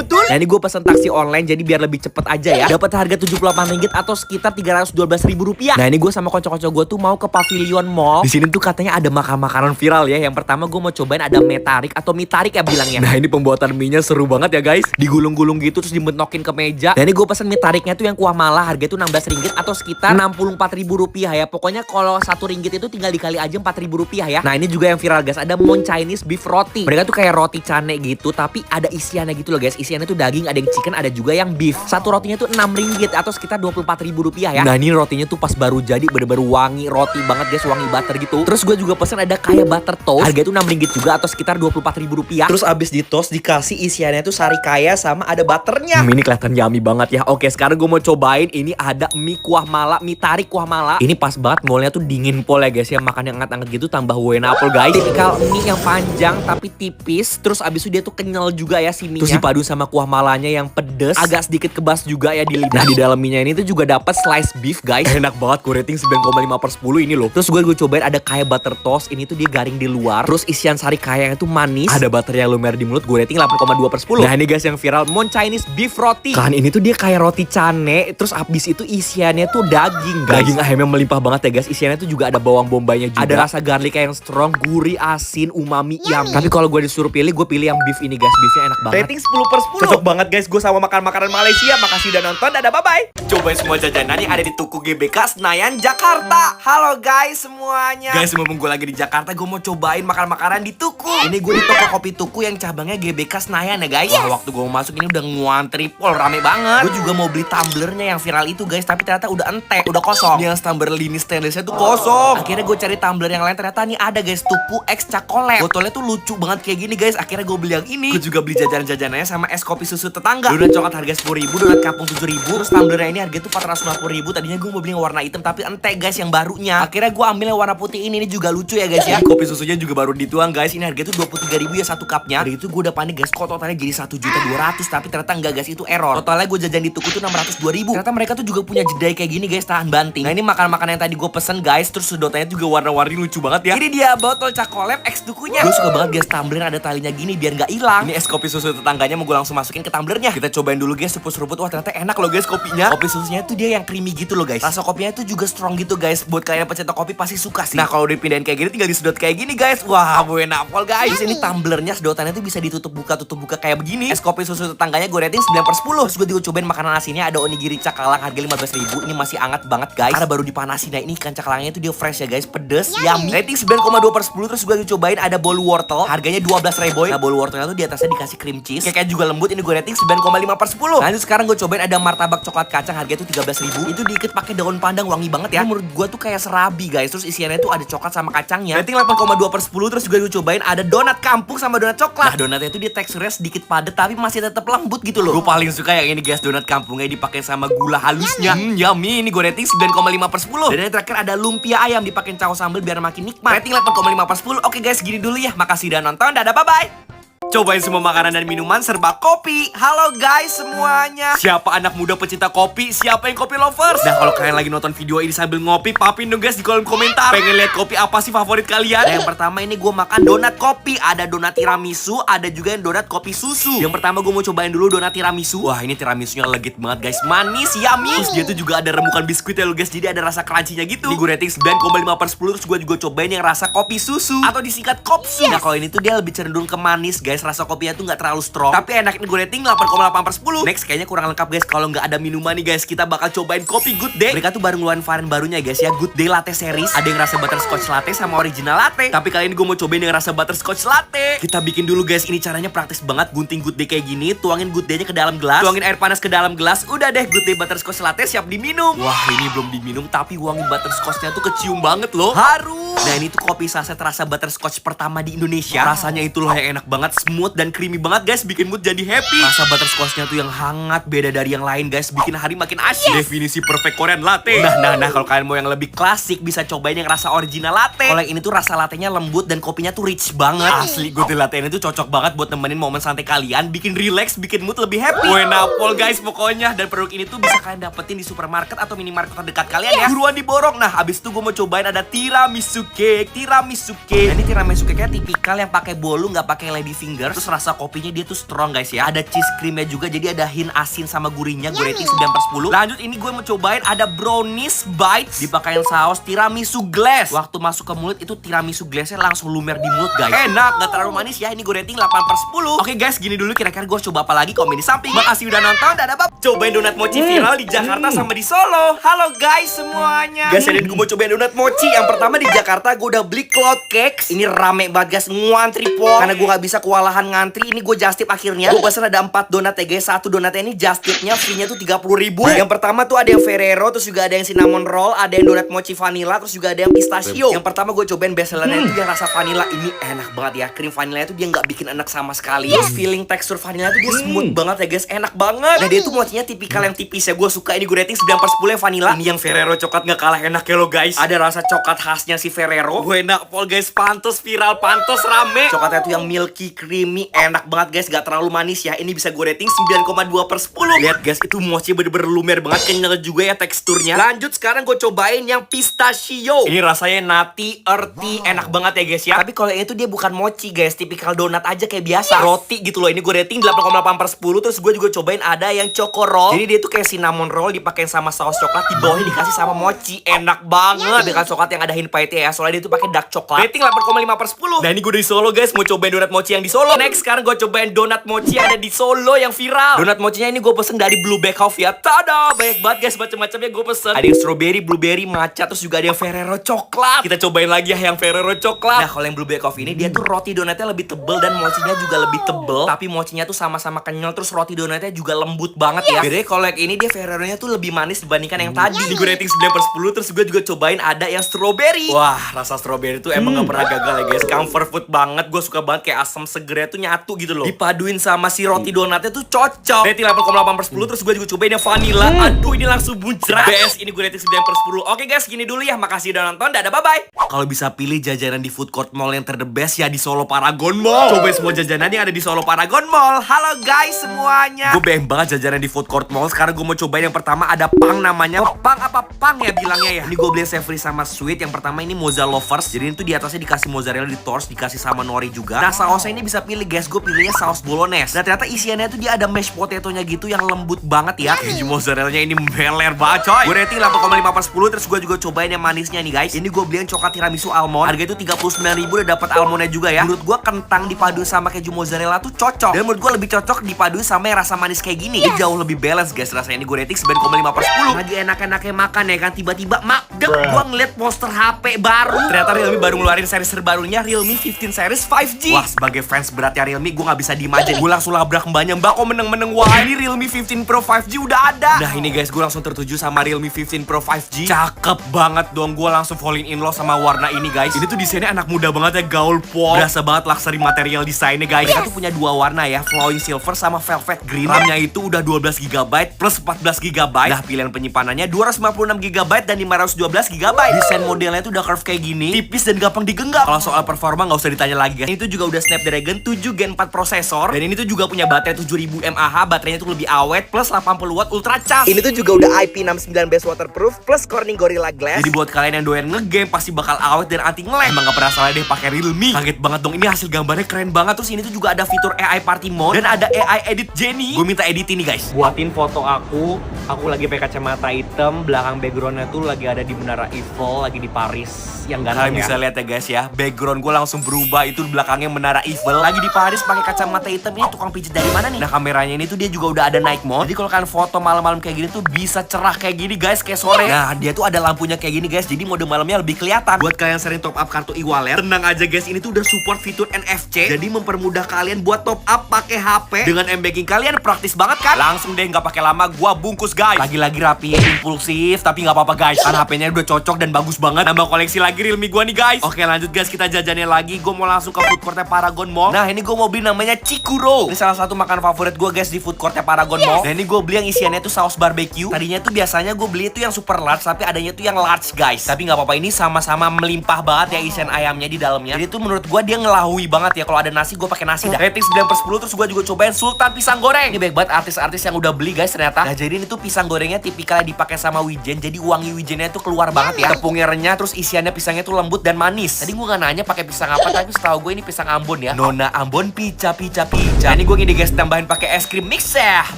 Betul. Nah ini gue pesen taksi online jadi biar lebih cepet aja ya. Dapat harga Rp78 atau sekitar Rp312.000. Nah ini gue sama kocok-kocok gue tuh mau ke Pavilion Mall. Di sini tuh katanya ada makanan viral ya. Yang pertama gue mau cobain ada mie tarik atau mie tarik ya bilangnya. Nah ini pembuatan mie-nya seru banget ya guys. Digulung-gulung gitu terus dimetokin ke meja. Nah ini gue pesen mie tariknya tuh yang kuah mala, harga tuh Rp16 atau sekitar Rp64.000 ya. Pokoknya kalau Rp1 itu tinggal dikali aja Rp4.000 ya. Nah ini juga yang viral guys, ada Mon Chinese beef roti. Mereka tuh kayak roti cane gitu, tapi ada isiannya gitu loh guys. Isiannya tuh daging, ada yang chicken, ada juga yang beef. Satu rotinya tuh Rp6 atau sekitar Rp24.000 ya. Nah ini rotinya tuh pas baru jadi, bener-bener wangi roti banget guys, wangi butter gitu. Terus gue juga pesen ada kayak butter toast, harga tuh Rp6 juga atau sekitar Rp24.000. Terus abis di toast dikasih isiannya tuh sari kaya sama ada butternya. Ini kelihatan yummy banget ya. Oke sekarang gue mau cobain, ini ada mie kuah mala, mie tarik kuah mala. Ini pas banget, mallnya tuh dingin pol ya guys ya, makan yang hangat-hangat gitu tambah wena apel guys. Tipikal mie yang panjang tapi tipis, terus abis itu dia tuh kenyal juga ya si mie-nya. Terus dipadu sama kuah malanya yang pedes, agak sedikit kebas juga ya di lidah. Nah di dalam mie-nya ini tuh juga dapat slice beef guys. Enak banget, gue rating 9,5/10 ini loh. Terus gue cobain ada kayak butter toast, ini tuh dia garing di luar. Terus isian sari kayanya tuh manis, ada butter yang lumer di mulut, gue rating 8,2/10. Nah ini guys yang viral, Mon Chinese beef roti. Kan ini tuh dia kayak roti cane, terus abis itu isiannya tuh daging guys. Daging ayamnya melimpah banget ya guys. Isiannya tuh juga ada bawang bombaynya juga. Ada rasa garlic yang strong, gurih, asin, umami, yummy. Tapi kalau gue disuruh pilih, gue pilih yang beef ini guys. Beefnya enak banget. Rating 10/10. Cocok banget guys gue sama makan makanan Malaysia. Makasih udah nonton, dadah bye bye. Cobain semua jajanan yang ada di Tuku GBK Senayan Jakarta. Halo guys semuanya. Guys mumpung gue lagi di Jakarta, gue mau cobain makan makanan di Tuku. Ini gue di toko kopi Tuku yang cabangnya GBK Senayan ya guys. Wah, waktu gue mau masuk ini udah nguantri pol, rame banget. Gue juga mau beli tumblernya yang viral itu guys, tapi ternyata udah entek, udah kosong. Yang tumbler lini stainlessnya tuh kosong. Akhirnya gue cari tumbler yang lain, ternyata nih ada guys, Tuku X Chocolate. Botolnya tuh lucu banget kayak gini guys. Akhirnya gue beli yang ini. Gue juga beli jajanan-jajanannya sama es kopi susu tetangga. Donat coklat harga Rp10.000, donat kapung Rp7.000. Terus tumblernya ini harga tuh Rp450.000. Tadinya gue mau beli yang warna hitam tapi entek guys yang barunya. Akhirnya gue ambil yang warna putih ini juga lucu ya guys ya. Kopi susunya juga baru dituang guys. Ini harga tuh Rp23.000 ya satu cupnya. Dari itu gue udah panik guys, kok totalnya jadi Rp1.200.000, tapi ternyata enggak guys, itu error. Totalnya gue jajan di Tuku tuh Rp602.000. Ternyata mereka tuh juga punya jedai kayak gini guys, tahan banting. Nah ini makan-makan yang tadi gue pesen guys, terus sedotannya juga warna-warni lucu banget ya. Ini dia botol Chocolate X Tukunya. Gue suka banget guys tumbler ada talinya gini biar nggak hilang. Ini es kopi susu tetangganya mau gue langsung masukin ke tumblernya. Kita cobain dulu guys, seruput-seruput. Wah ternyata enak loh guys kopinya. Kopi susunya tuh dia yang creamy gitu loh guys. Rasa kopinya tuh juga strong gitu guys. Buat kalian pecinta kopi pasti suka sih. Nah kalau dipindahin kayak gini tinggal disedot kayak gini guys. Wah enak pol guys. Terus ini tumblernya sedotannya tuh bisa ditutup buka kayak begini. Es kopi susu tetangganya gue rating 9/10. Terus gue juga cobain makanan aslinya ada onigiri cakalang harga 15.000. Ini masih hangat banget guys, karena baru dipanasin. Nah ini ikan cakalangnya itu dia fresh ya guys, pedes, yummy. Rating 9,2/10. Terus gue cobain ada bolu wortel, harganya 12.000. Nah bolu wortelnya tuh di atasnya dikasih cream cheese, kayaknya juga lembut. Ini gue rating 9,5/10. Lanjut sekarang gue cobain ada martabak coklat kacang, harganya tuh 13.000. Itu diikat pakai daun pandan, wangi banget ya. Menurut gue tuh kayak serabi guys. Terus isiannya tuh ada coklat sama kacangnya. Rating 8,2/10. Terus juga gue cobain ada donat kampung sama donat coklat. Nah donatnya itu dia teksturnya sedikit padat tapi masih tetap lembut gitu loh. Gue paling suka yang ini guys, donat kampungnya dipakai sama gula halusnya. Yummy. Ini gue rating 9,5/10. Dan yang terakhir ada lumpia ayam dipakai saus sambal biar makin nikmat. Rating 8,5/10. Oke guys, gini dulu ya. Makasih udah nonton. Dadah, bye-bye. Cobain semua makanan dan minuman serba kopi. Halo guys semuanya. Siapa anak muda pecinta kopi? Siapa yang kopi lovers? Nah kalau kalian lagi nonton video ini sambil ngopi, papin dong guys di kolom komentar. Pengen lihat kopi apa sih favorit kalian? Nah, yang pertama ini gue makan donat kopi. Ada donat tiramisu, ada juga yang donat kopi susu. Yang pertama gue mau cobain dulu donat tiramisu. Wah ini tiramisunya legit banget guys, manis, yummy. Terus dia tuh juga ada remukan biskuit ya lo guys, jadi ada rasa crunchy-nya gitu. Ini gue rating 9,5/10. Terus gue juga cobain yang rasa kopi susu atau disingkat kopsu. Nah kalau ini tuh dia lebih cenderung ke manis guys, rasa kopinya tuh nggak terlalu strong, tapi enak. Ini gue rating 8,8/10. Next kayaknya kurang lengkap guys kalau nggak ada minuman nih guys. Kita bakal cobain kopi Good Day. Mereka tuh baru ngeluarin varian barunya guys ya, Good Day Latte Series. Ada yang rasa butterscotch latte sama original latte. Tapi kali ini gue mau cobain yang rasa butterscotch latte. Kita bikin dulu guys. Ini caranya praktis banget. Gunting Good Day kayak gini, tuangin Good Day-nya ke dalam gelas, tuangin air panas ke dalam gelas. Udah deh, Good Day butterscotch latte siap diminum. Wah ini belum diminum tapi wangi butterscotchnya tuh kecium banget loh, harum. Nah ini tuh kopi saset rasa butterscotch pertama di Indonesia. Rasanya itu loh yang enak banget, smooth dan creamy banget guys, bikin mood jadi happy. Rasa butterscotchnya tuh yang hangat, beda dari yang lain guys, bikin hari makin asyik. Definisi perfect Korean latte. Nah kalau kalian mau yang lebih klasik bisa cobain yang rasa original latte. Kalau yang ini tuh rasa lattenya lembut dan kopinya tuh rich banget. Asli Good Day latte ini tuh cocok banget buat nemenin momen santai kalian, bikin relax, bikin mood lebih happy. Wenapol guys pokoknya. Dan produk ini tuh bisa kalian dapetin di supermarket atau minimarket terdekat kalian ya. Buruan diborong. Nah habis itu gue mau cobain ada tiramisu cake. Nah ini tiramisu cake-nya tipikal yang pakai bolu, nggak pakai lady finger. Terus rasa kopinya dia tuh strong guys ya. Ada cheese creamnya juga, jadi ada hint asin sama gurihnya. Gue rating 9/10. Lanjut ini gue mau cobain ada brownies bites dipakein saus tiramisu glass. Waktu masuk ke mulut itu tiramisu glassnya langsung lumer di mulut guys. Enak, gak terlalu manis ya. Ini gue rating 8/10. Oke guys, gini dulu kira-kira gue coba apa lagi, komen di samping. Makasih udah nonton. Dadah bab. Cobain donat mochi viral di Jakarta sama di Solo. Halo guys semuanya. Guys, hari ini gue mau cobain donat mochi. Yang pertama di Jakarta gue udah beli cloud cakes. Ini rame banget guys, ngantri po. Karena gue gak bisa kewalahan ngantri, ini gue just tip akhirnya. Gue pesen ada 4 donat ya guys. Satu donatnya ini just tipnya fee-nya tuh 30.000. Yang pertama tuh ada yang Ferrero, terus juga ada yang cinnamon roll, ada yang donat mochi vanilla, terus juga ada yang pistachio. Yang pertama gue cobain best sellernya itu yang rasa vanilla. Ini enak banget ya, krim vanilla itu dia nggak bikin enak sama sekali. Terus feeling tekstur vanilla tuh dia smooth banget ya guys, enak banget. Nah dia tuh mochinya tipikal yang tipis ya, gue suka. Ini gue rating 9/10 yang vanilla. Ini yang Ferrero coklat nggak kalah enak ya lo guys. Ada rasa coklat khasnya si Ferrero. Gue enak pol guys, pantes viral, pantes rame. Coklatnya tuh yang milky, creamy, enak banget guys, gak terlalu manis ya. Ini bisa gue rating 9,2/10. Lihat guys, itu mochi bener-bener lumer banget, kenyal juga ya teksturnya. Lanjut sekarang gue cobain yang pistachio. Ini rasanya nutty, earthy, enak banget ya guys ya. Tapi kalau yang itu dia bukan mochi guys, tipikal donat aja kayak biasa, roti gitu loh. Ini gue rating 8,8/10. Terus gue juga cobain ada yang choco roll. Jadi dia tuh kayak cinnamon roll dipakein sama saus coklat, di bawahnya dikasih sama mochi, enak banget. Dengan coklat yang ada hint pahitnya ya, soalnya dia tuh pakai dark coklat. Rating 8,5/10. Nah ini gue dari Solo guys, mau cobain donat mochi yang di Solo. Next sekarang gue cobain donat mochi yang ada di Solo yang viral. Donat mochinya ini gue pesen dari Blue Bake Off ya. Tada, banyak banget guys macam-macamnya gue pesen. Ada yang strawberry, blueberry, matcha, terus juga ada yang Ferrero coklat. Kita cobain lagi ya yang Ferrero coklat. Nah kalau yang Blue Bake Off ini dia tuh roti donatnya lebih tebel dan mochinya juga lebih tebel. Tapi mochinya tuh sama-sama kenyal, terus roti donatnya juga lembut banget ya. Jadi kalau yang ini dia Ferrero-nya tuh lebih manis dibandingkan yang tadi. Ini gue rating 9/10. Terus gue juga cobain ada yang strawberry. Wah rasa strawberry tuh emang gak pernah gagal ya guys. Comfort food banget. Gue suka banget kayak asam segernya tuh nyatu gitu loh. Dipaduin sama si roti donatnya tuh cocok. Rating 8,8/10. Terus gue juga cobain yang vanilla. Aduh ini langsung muncrat. BS ini gue rating 9/10. Oke guys, gini dulu ya. Makasih udah nonton. Dadah bye bye. Kalau bisa pilih jajanan di food court mall yang ter the best ya di Solo Paragon Mall. Cobain semua jajanan yang ada di Solo Paragon Mall. Halo guys semuanya. Gue pengen banget jajanan di food court mall. Sekarang gue mau cobain yang pertama ada pang namanya. Pang apa pang ya bilangnya ya. Ini gue beli savory sama sweet. Yang pertama ini mozzarella lovers. Jadi itu di atasnya dikasih mozzarella di toast, dikasih sama nori juga. Nah sausnya ini bisa bisa pilih guys, gue pilihnya saus bolognese. Nah ternyata isiannya tuh dia ada mashed potato-nya gitu yang lembut banget ya. Keju mozzarella-nya ini meler banget coy. Gue rating 8,5/10. Terus gue juga cobain yang manisnya nih guys. Ini gue beli yang coklat tiramisu almond. Harga itu 39.000, udah dapat almondnya juga ya. Menurut gue kentang dipadu sama keju mozzarella tuh cocok. Dan menurut gue lebih cocok dipadu sama yang rasa manis kayak gini. Ini jauh lebih balance guys rasanya. Ini gue rating 9,5/10. Lagi enak-enaknya makan ya kan, tiba-tiba mak gue ngeliat poster HP baru. Ternyata Realme baru ngeluarin series terbarunya, Realme 15 series 5G. Wah, sebagai fans beratnya Realme, gue gak bisa diem aja. Gue langsung labrak mbaknya, mbak kok meneng-meneng. Wah, ini Realme 15 Pro 5G udah ada. Nah ini guys, gue langsung tertuju sama Realme 15 Pro 5G. Cakep banget dong, gue langsung falling in love sama warna ini guys. Ini tuh desainnya anak muda banget ya, gaul pol. Berasa banget luxury material desainnya guys. Mereka tuh punya dua warna ya, flowing silver sama velvet green. RAM-nya itu udah 12GB plus 14GB. Nah pilihan penyimpanannya 256GB dan 512GB. Desain modelnya tuh udah curve kayak gini, tipis dan gampang digenggam. Kalau soal performa nggak usah ditanya lagi guys. Ini tuh juga udah Snapdragon 7 Gen 4 prosesor. Dan ini tuh juga punya baterai 7000 mAh. Baterainya tuh lebih awet plus 80W ultra charge. Ini tuh juga udah IP69 base waterproof plus Corning Gorilla Glass. Jadi buat kalian yang doyan ngegame pasti bakal awet dan anti nge-lag. Emang gak pernah salah deh pakai Realme. Kaget banget dong, ini hasil gambarnya keren banget. Terus ini tuh juga ada fitur AI Party Mode dan ada AI Edit Genie. Gue minta edit ini guys. Buatin foto aku lagi pakai kacamata hitam, belakang backgroundnya tuh lagi ada di Menara Eiffel, lagi di Paris yang ganteng. Kalian bisa lihat ya guys ya, background gue langsung berubah, itu belakangnya Menara Eiffel, lagi di Paris pakai kacamata hitam. Ini tukang pijit dari mana nih? Nah kameranya ini tuh dia juga udah ada night mode. Jadi kalau kalian foto malam-malam kayak gini tuh bisa cerah kayak gini guys, kayak sore. Nah dia tuh ada lampunya kayak gini guys, jadi mode malamnya lebih kelihatan. Buat kalian sering top up kartu e-wallet, tenang aja guys, ini tuh udah support fitur NFC. Jadi mempermudah kalian buat top up pakai HP dengan m-banking kalian. Praktis banget kan? Langsung deh, nggak pakai lama, gua bungkus guys. Lagi-lagi rapi, impulsif, tapi nggak apa-apa guys. Kan HP-nya udah cocok dan bagus banget. Nambah koleksi lagi Realme gua nih guys. Oke lanjut guys, kita jajannya lagi. Gue mau langsung ke food courtnya Paragon Mall. Nah ini gue mau beli namanya Chikuro. Ini salah satu makanan favorit gue guys di food courtnya Paragon Mall. Nah ini gue beli yang isiannya tuh saus barbecue. Tadinya tuh biasanya gue beli itu yang super large, tapi adanya tuh yang large guys. Tapi nggak apa-apa, ini sama-sama melimpah banget ya isian ayamnya di dalamnya. Jadi tuh menurut gue dia ngelahui banget ya. Kalau ada nasi gue pakai nasi dah. Rating 9/10. Terus gue juga cobain Sultan pisang goreng. Ini baik banget artis-artis yang udah beli guys ternyata. Nah jadi ini tuh pisang gorengnya tipikalnya dipakai sama wijen. Jadi wangi wijennya tuh keluar banget ya. Tepungnya renyah, terus isiannya pisangnya tuh lembut dan manis. Tadi gue nggak nanya pakai pisang apa, tapi setahu gue ini pisang Ambon ya. Nona Ambon pica. Nah, ini gue gini guys, tambahin pakai es krim mix ya.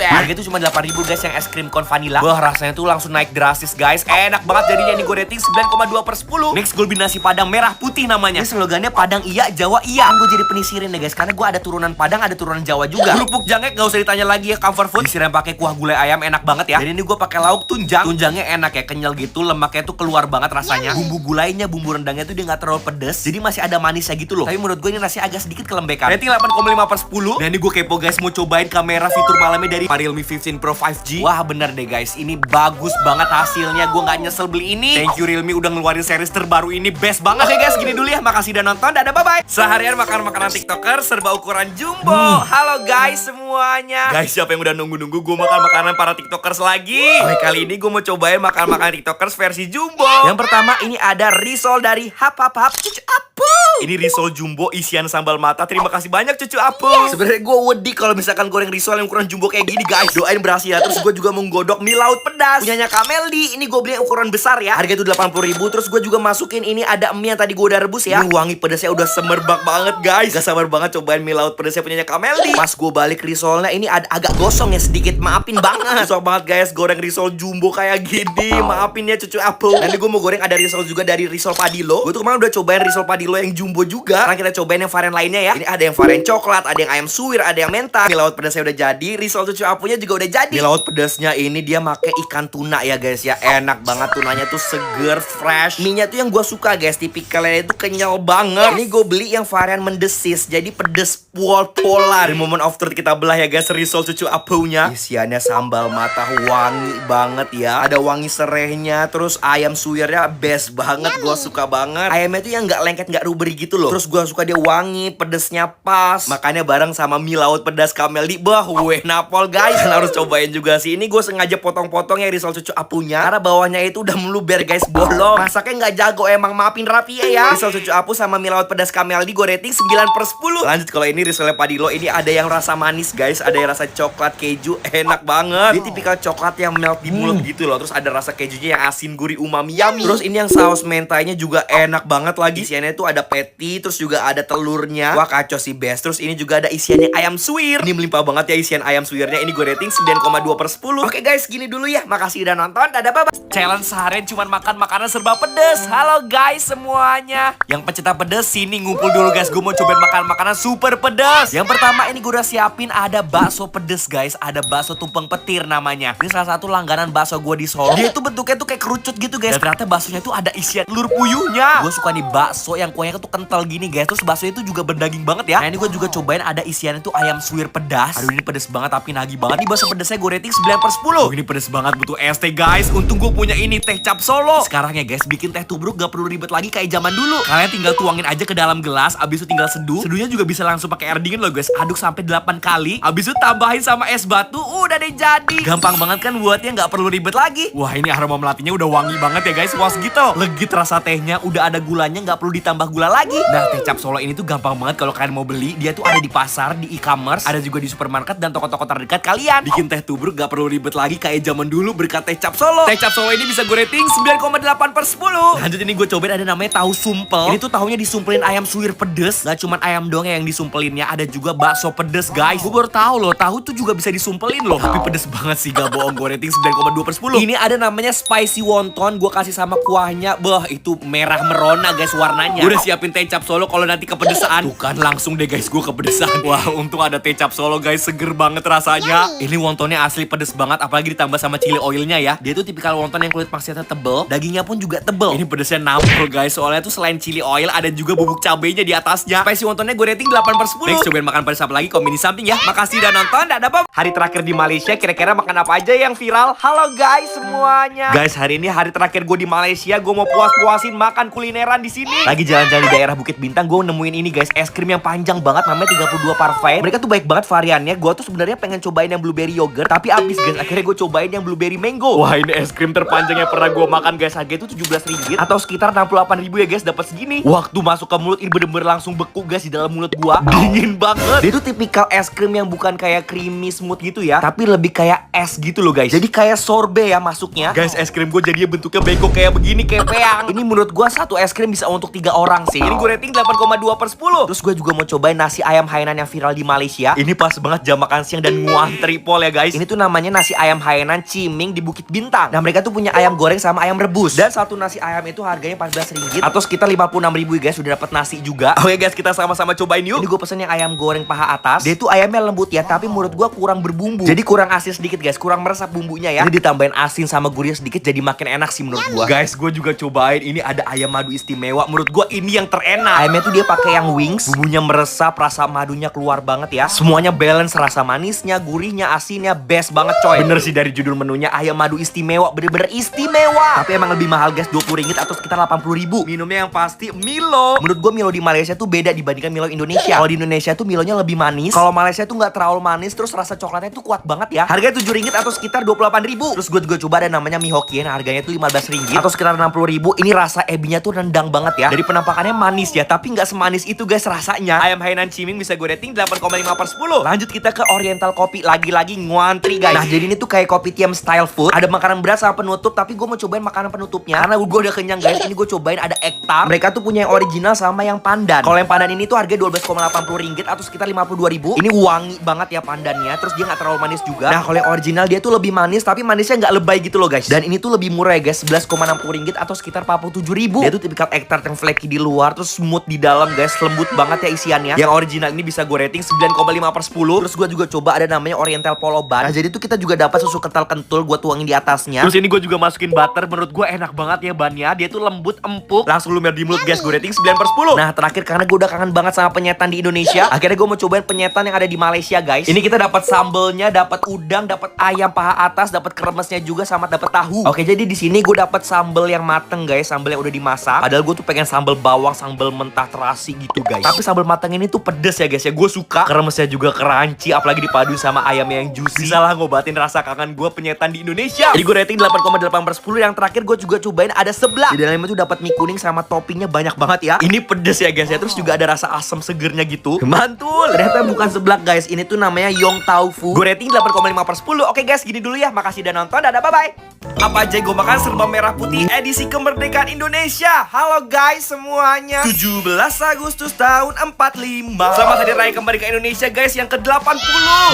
Harga itu cuma 8.000 guys yang es krim kon vanilla. Wah rasanya tuh langsung naik drastis guys. Enak banget jadinya. Ini gue rating 9,2/10. Next gue beli nasi Padang merah putih namanya. Ini slogannya Padang iya, Jawa iya. Kan gue jadi penisirin ya guys, karena gue ada turunan Padang, ada turunan Jawa juga. Kerupuk jangkek gak usah ditanya lagi ya, comfort food. Disiram pakai kuah gulai ayam enak banget ya. Dan ini gue pakai lauk tunjang. Tunjangnya enak ya, kenyal gitu, lemaknya tuh keluar banget rasanya. Bumbu gulainya, bumbu rendangnya tuh dia nggak terlalu pedes. Jadi masih ada manisnya gitu loh. Tapi menurut gue ini nasi agak sedikit kelembekan. Rating 8,5/10. Dan ini gue kepo guys, mau cobain kamera fitur malamnya dari Realme 15 Pro 5G. Wah bener deh guys, ini bagus banget hasilnya. Gue nggak nyesel beli ini. Thank you Realme udah ngeluarin series terbaru ini, best banget. Oke guys, gini dulu ya. Makasih udah nonton. Dadah, bye bye. Seharian makan makanan TikToker serba ukuran jumbo. Halo guys semuanya. Guys, siapa yang udah nunggu-nunggu gue makan makanan para TikTokers lagi? Oke, kali ini gue mau cobain makan makanan TikTokers versi jumbo. Yang pertama ini ada risol dari Hap Cucu Apu. Ini risol jumbo isian sambal mata. Terima kasih banyak Cucu Apu. Sebenarnya gue wedi kalau misalkan goreng risol yang ukuran jumbo kayak gini guys. Doain berhasil ya. Terus gue juga mau nggodok mie laut pedas punyanya Kameldi. Ini gue beli yang ukuran besar ya. Harga itu 80.000. Terus gue juga masukin ini ada mie yang tadi gue udah rebus ya. Ini wangi pedasnya udah semerbak banget guys. Gak sabar banget cobain mie laut pedasnya punyanya Kameldi. Pas gue balik risolnya ini agak gosong ya sedikit. Maafin banget. Susah banget guys goreng risol jumbo kayak gini. Maafin ya Cucu Apu. Nanti gue mau goreng ada risol juga dari risol Padilo. Gue tuh kemarin udah cobain risol Padilo yang jumbo juga. Sekarang kita cobain yang varian lainnya ya. Ini ada yang varian coklat, ada yang ayam suwir, ada yang mentai. Mie laut pedasnya udah jadi, risol Cucu Apunya juga udah jadi. Mie laut pedasnya ini dia make ikan tuna ya guys ya. Enak banget, tunanya tuh seger, fresh. Mie-nya tuh yang gue suka guys, tipikalnya itu kenyal banget. Ini gue beli yang varian mendesis, jadi pedes pol-polar. Di moment of truth kita belah ya guys, risol Cucu Apunya. Isiannya sambal mata wangi banget ya. Ada wangi serehnya, terus ayam suwirnya best banget, gue suka banget. Ayamnya tuh yang nggak lengket, nggak ruberi gitu loh. Terus gue suka dia wangi, pedesnya pas. Makanya bareng sama mie laut pedas Kameldi, bah weh napol guys. Kalian harus cobain juga sih. Ini gue sengaja potong-potong ya risol Cucu Apunya, karena bawahnya itu udah meluber guys, bolong. Masaknya nggak jago emang, maafin rapi ya. Risol Cucu Apu sama mie laut pedas Kameldi gue rating 9/10. Lanjut kalau ini risolnya Padilo, ini ada yang rasa manis guys, ada yang rasa coklat keju, enak banget. Ini tipikal coklat yang melt di mulut gitu loh. Terus ada rasa kejunya yang asin gurih umami yummy. Terus ini yang saus mentainya juga enak banget lagi. Isiannya tuh ada patty, terus juga ada telurnya. Wah kacau sih best. Terus ini juga ada isiannya ayam suwir. Ini melimpah banget ya isian ayam suwirnya. Ini gue rating 9,2/10. Oke guys, gini dulu ya. Makasih udah nonton. Dadah bye. Challenge seharian cuman makan makanan serba pedes. Halo guys semuanya. Yang pecinta pedes sini ngumpul dulu guys. Gue mau cobain makan makanan super pedes. Yang pertama ini gue udah siapin ada bakso pedes guys. Ada bakso tumpeng petir namanya. Ini salah satu langganan bakso gue di Solo. Dia itu bentuknya tuh kayak kerucut gitu guys. Dan ternyata baksonya tuh ada isian telur puyuhnya. Gue suka nih bakso yang kuahnya tuh kental gini guys. Terus baksonya itu juga berdaging banget ya. Nah ini gue juga cobain ada isiannya tuh ayam suwir pedas. Aduh ini pedes banget tapi nagih banget. Ini bakso pedesnya gue rating 9/10. Ini pedes banget, butuh es teh guys. Untung gue punya ini teh cap Solo. Sekarang ya guys, bikin teh tubruk gak perlu ribet lagi kayak zaman dulu. Kalian tinggal tuangin aja ke dalam gelas. Abis itu tinggal seduh. Seduhnya juga bisa langsung pakai air dingin loh guys. Aduk sampai 8 kali. Abis itu tambahin sama es batu. Udah deh jadi. Gampang banget kan buatnya, gak perlu ribet lagi. Wah ini aroma melatinya udah wangi banget ya guys. Puas gitu. Legit rasa tehnya. Udah ada gulanya, gak perlu ditambah gula lagi. Nah teh cap Solo ini tuh gampang banget kalau kalian mau beli. Dia tuh ada di pasar, di e-commerce, ada juga di supermarket dan toko-toko terdekat kalian. Bikin teh tubruk gak perlu ribet lagi kayak zaman dulu berkat teh cap Solo. Teh cap Solo ini bisa gue rating 9,8/10. Lanjut ini gue cobain ada namanya tahu sumpel. Ini tuh tahunya disumpelin ayam suwir pedes. Gak cuman ayam doang yang disumpelinnya, ada juga bakso pedes guys. Gue baru tahu loh, tahu tuh juga bisa disumpelin loh. Tapi pedes banget sih, gak bohong, gue rating 9,2/10. Ini ada namanya spicy wonton. Gue kasih sama kuahnya. Bah itu merah merona guys warnanya. Gue udah siapin teh cap Solo kalau nanti kepedesan. Tuh kan langsung deh guys gue kepedesan. Wah untung ada teh cap Solo guys, seger banget rasanya. Ini wontonnya asli pedes banget, apalagi ditambah sama chili oilnya ya. Dia tuh tipikal wonton yang kulit pangsitnya tebel, dagingnya pun juga tebel. Ini pedesnya nampol guys, soalnya tuh selain chili oil ada juga bubuk cabenya di atasnya. Spicy wontonnya gue rating 8/10. Next cobain makan pedes apa lagi, komen di samping ya. Makasih udah nonton, dadah bye. Hari terakhir di Malaysia, kira-kira makan apa aja yang viral? Halo guys semuanya. Guys hari ini hari terakhir gue di Malaysia, gue mau puas-puasin makan kulineran di sini. Lagi jalan-jalan di daerah Bukit Bintang, gue nemuin ini guys, es krim yang panjang banget namanya 32 parfait. Mereka tuh baik banget variannya. Gue tuh sebenarnya pengen cobain yang blueberry yogurt, tapi abis guys. Akhirnya gue cobain yang blueberry mango. Wah ini es krim terpanjang yang pernah gue makan guys. Harganya itu 17 ringgit atau sekitar 68.000 ya guys. Dapat segini. Waktu masuk ke mulut ini bener-bener langsung beku guys di dalam mulut gue. Dingin banget. Dia tuh tipikal es krim yang bukan kayak creamy smooth gitu ya, tapi lebih kayak es gitu loh guys. Jadi kayak sorbet ya masuknya. Guys es krim gue jadinya bentuknya bengkok kayak begini, kayak peang. Ini menurut gue satu es krim bisa untuk 3 orang sih. Ini gue rating 8,2/10. Terus gue juga mau cobain nasi ayam Hainan yang viral di Malaysia. Ini pas banget jam makan siang dan nguantri pol ya guys. Ini tuh namanya nasi ayam Hainan Ciming di Bukit Bintang. Nah mereka tuh punya ayam goreng sama ayam rebus. Dan satu nasi ayam itu harganya 14 ringgit atau sekitar 56.000 guys. Sudah dapat nasi juga. Oke guys kita sama-sama cobain yuk. Ini gue pesen yang ayam goreng paha atas. Dia tuh ayamnya lembut ya, tapi menurut gue kurang berbumbu. Jadi kurang asin sedikit guys, kurang meresap bumbunya ya. Ini ditambahin asin sama gurih sedikit jadi makin enak sih menurut gue. Guys gue juga cobain ini ada ayam madu istimewa. Menurut gue ini yang terenak. Ayamnya tuh dia pakai yang wings, bumbunya meresap, rasa madunya keluar banget ya. Semuanya balance, rasa manisnya, gurihnya, asinnya best banget coy. Bener sih dari judul menunya ayam madu istimewa, bener-bener istimewa. Tapi emang lebih mahal guys, 20 ringgit atau sekitar 80.000. Minumnya yang pasti Milo. Menurut gue Milo di Malaysia tuh beda dibandingkan Milo Indonesia. Kalau di Indonesia tuh Milonya lebih manis. Kalau Malaysia tuh nggak terlalu manis, terus rasa coklatnya tuh kuat banget ya. Harganya 7 ringgit atau sekitar 28.000. Terus gue juga coba ada namanya mie Hokkien, harganya tuh 15 ringgit atau sekitar 60.000. Ini rasa ebinya tuh rendang banget ya. Dari penampakannya manis ya, tapi nggak semanis itu guys rasanya. Ayam Hainan Ciming bisa gue rating 8,5/10. Lanjut kita ke Oriental Kopi, lagi-lagi nguantri guys. Nah jadi ini tuh kayak kopi tiam style food. Ada makanan berat sama penutup, tapi gue mau cobain makanan penutupnya karena gue udah kenyang guys. Ini gue cobain ada egg tart. Mereka tuh punya yang original sama yang pandan. Kalau yang pandan ini tuh harga 12,80 ringgit atau sekitar 52.000. Ini wangi banget ya pandannya. Terus dia nggak terlalu manis juga. Nah kalau yang original dia tuh lebih manis, tapi manisnya nggak lebay gitu loh guys. Dan ini tuh lebih murah ya guys, 11,60 ringgit atau sekitar 47.000. Dia tuh tipikal egg tart yang flaky di luar, terus smooth di dalam guys, lembut banget ya isiannya. Yang original ini bisa gue rating 9,5/10. Terus gue juga coba ada namanya Oriental Polo Bun. Nah jadi tuh kita juga dapat susu kental kentul, gue tuangin di atasnya. Terus ini gue juga masukin butter. Menurut gue enak banget ya bannya. Dia tuh lembut, empuk, langsung lumer di mulut guys. Gue rating 9/10. Nah terakhir karena gue udah kangen banget sama penyetan di Indonesia, akhirnya gue mau cobain penyetan yang ada di Malaysia guys. Ini kita dapat sambelnya, dapat udang, dapat ayam paha atas, dapat kremesnya juga, sama dapat tahu. Oke jadi di sini gue dapat sambel yang mateng guys, sambel yang udah dimasak. Padahal gue tuh pengen sambel bawang, sambel mentah terasi gitu guys. Tapi sambal matang ini tuh pedes ya guys ya. Gue suka, kremesnya juga crunchy, apalagi dipaduin sama ayam yang juicy. Bisa lah ngobatin rasa kangen gue penyetan di Indonesia. Jadi gue rating 8,5/10. 9,8/10. Yang terakhir gue juga cobain ada seblak. Di dalamnya tuh dapat mie kuning sama toppingnya banyak banget ya. Ini pedes ya guys ya. Terus juga ada rasa asam segernya gitu. Mantul. Ternyata bukan seblak guys. Ini tuh namanya Yong Tau Fu. Gue rating 8,5/10. Oke guys, gini dulu ya. Makasih udah nonton. Dadah, bye-bye. Apa aja gue makan serba merah putih edisi kemerdekaan Indonesia. Halo guys semuanya. 17 Agustus tahun 45. Selamat hari raya kemerdekaan Indonesia guys yang ke-80.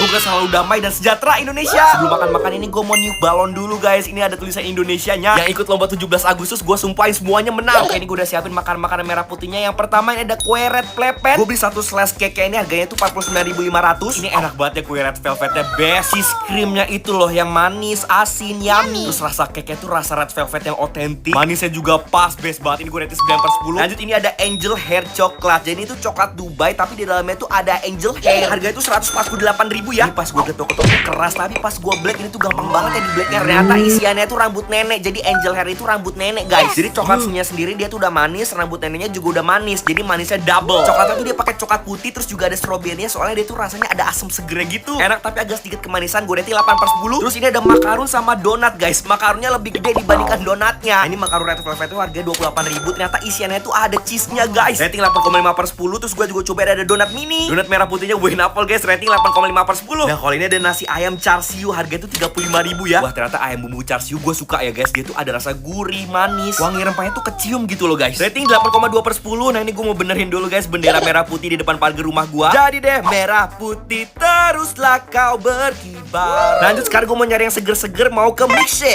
Semoga selalu damai dan sejahtera Indonesia. Sebelum makan-makan ini gue mau niup balon dulu guys. Ini ada tulisan Indonesianya. Yang ikut lomba 17 Agustus gue sumpahin semuanya menang. Oke, ini gue udah siapin makanan-makanan merah putihnya. Yang pertama ini ada kue red plepet. Gue beli satu slice cake ini harganya tuh 49.500. Ini enak banget ya kue red velvetnya, best. Cheese creamnya itu loh yang manis, asin, yummy. Terus rasa cake-nya tuh rasa red velvet yang otentik. Manisnya juga pas, best banget. Ini gue rating 9/10. Lanjut ini ada angel hair coklat. Jadi itu coklat Dubai tapi di dalamnya tuh ada angel hair. Harganya tuh 148.000 ya. Ini pas gue getok-getok tuh keras, tapi pas gue black ini tuh gampang banget ya di blacknya. Ternyata isiannya tuh rambut nenek. Jadi angel hair itu rambut nenek guys. Jadi coklatnya sendiri dia tuh udah manis, rambut neneknya juga udah manis. Jadi manisnya double. Coklatnya tuh dia pakai coklat putih, terus juga ada stroberinya. Soalnya dia tuh rasanya ada asam segernya gitu. Enak tapi agak sedikit kemanisan. Gue rating 8/10. Terus ini ada makarun sama donat guys. Makarunnya lebih gede dibandingkan donatnya. Ini makarun red velvet itu harganya 28.000. Ternyata isiannya tuh ada cheese-nya guys. Rating 8,5/10. Terus gue juga coba ada donat mini. Donat merah putihnya wine apple guys. Rating 8,5/10. Nah kalau ini ada nasi ayam char siu. Harganya tuh 35.000 ya. Wah ternyata ayam bumbu char siu gue suka ya guys. Dia tuh ada rasa gurih, manis. Wangi rempahnya tuh kecium gitu loh guys. Rating 8,2/10. Nah ini gue mau benerin dulu guys bendera merah putih di depan pagar rumah gue. Jadi deh merah putih teruslah kau berkibar. Lanjut sekarang gue mau nyari yang seger-seger. Mau ke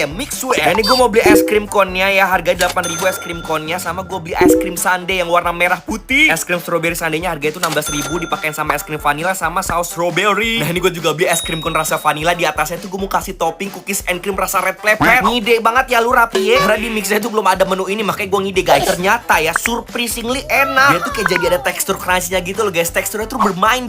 Mixue. Nah ini gue mau beli es krim cone-nya ya. Harganya 8.000 es krim cone-nya. Sama gue beli es krim sundae yang warna merah putih. Es krim strawberry sundae-nya harganya itu 16.000. Dipakein sama es krim vanilla sama saus strawberry. Nah ini gue juga beli es krim cone rasa vanilla. Di atasnya tuh gue mau kasih topping cookies and cream rasa red plepet. Ngide banget ya lu Rapi ya. Karena di Mixue tuh belum ada menu ini. Makanya gue ngide guys. Ternyata ya surprisingly enak. Dia tuh kayak jadi ada tekstur crunchy-nya gitu loh guys. Teksturnya tuh bermain.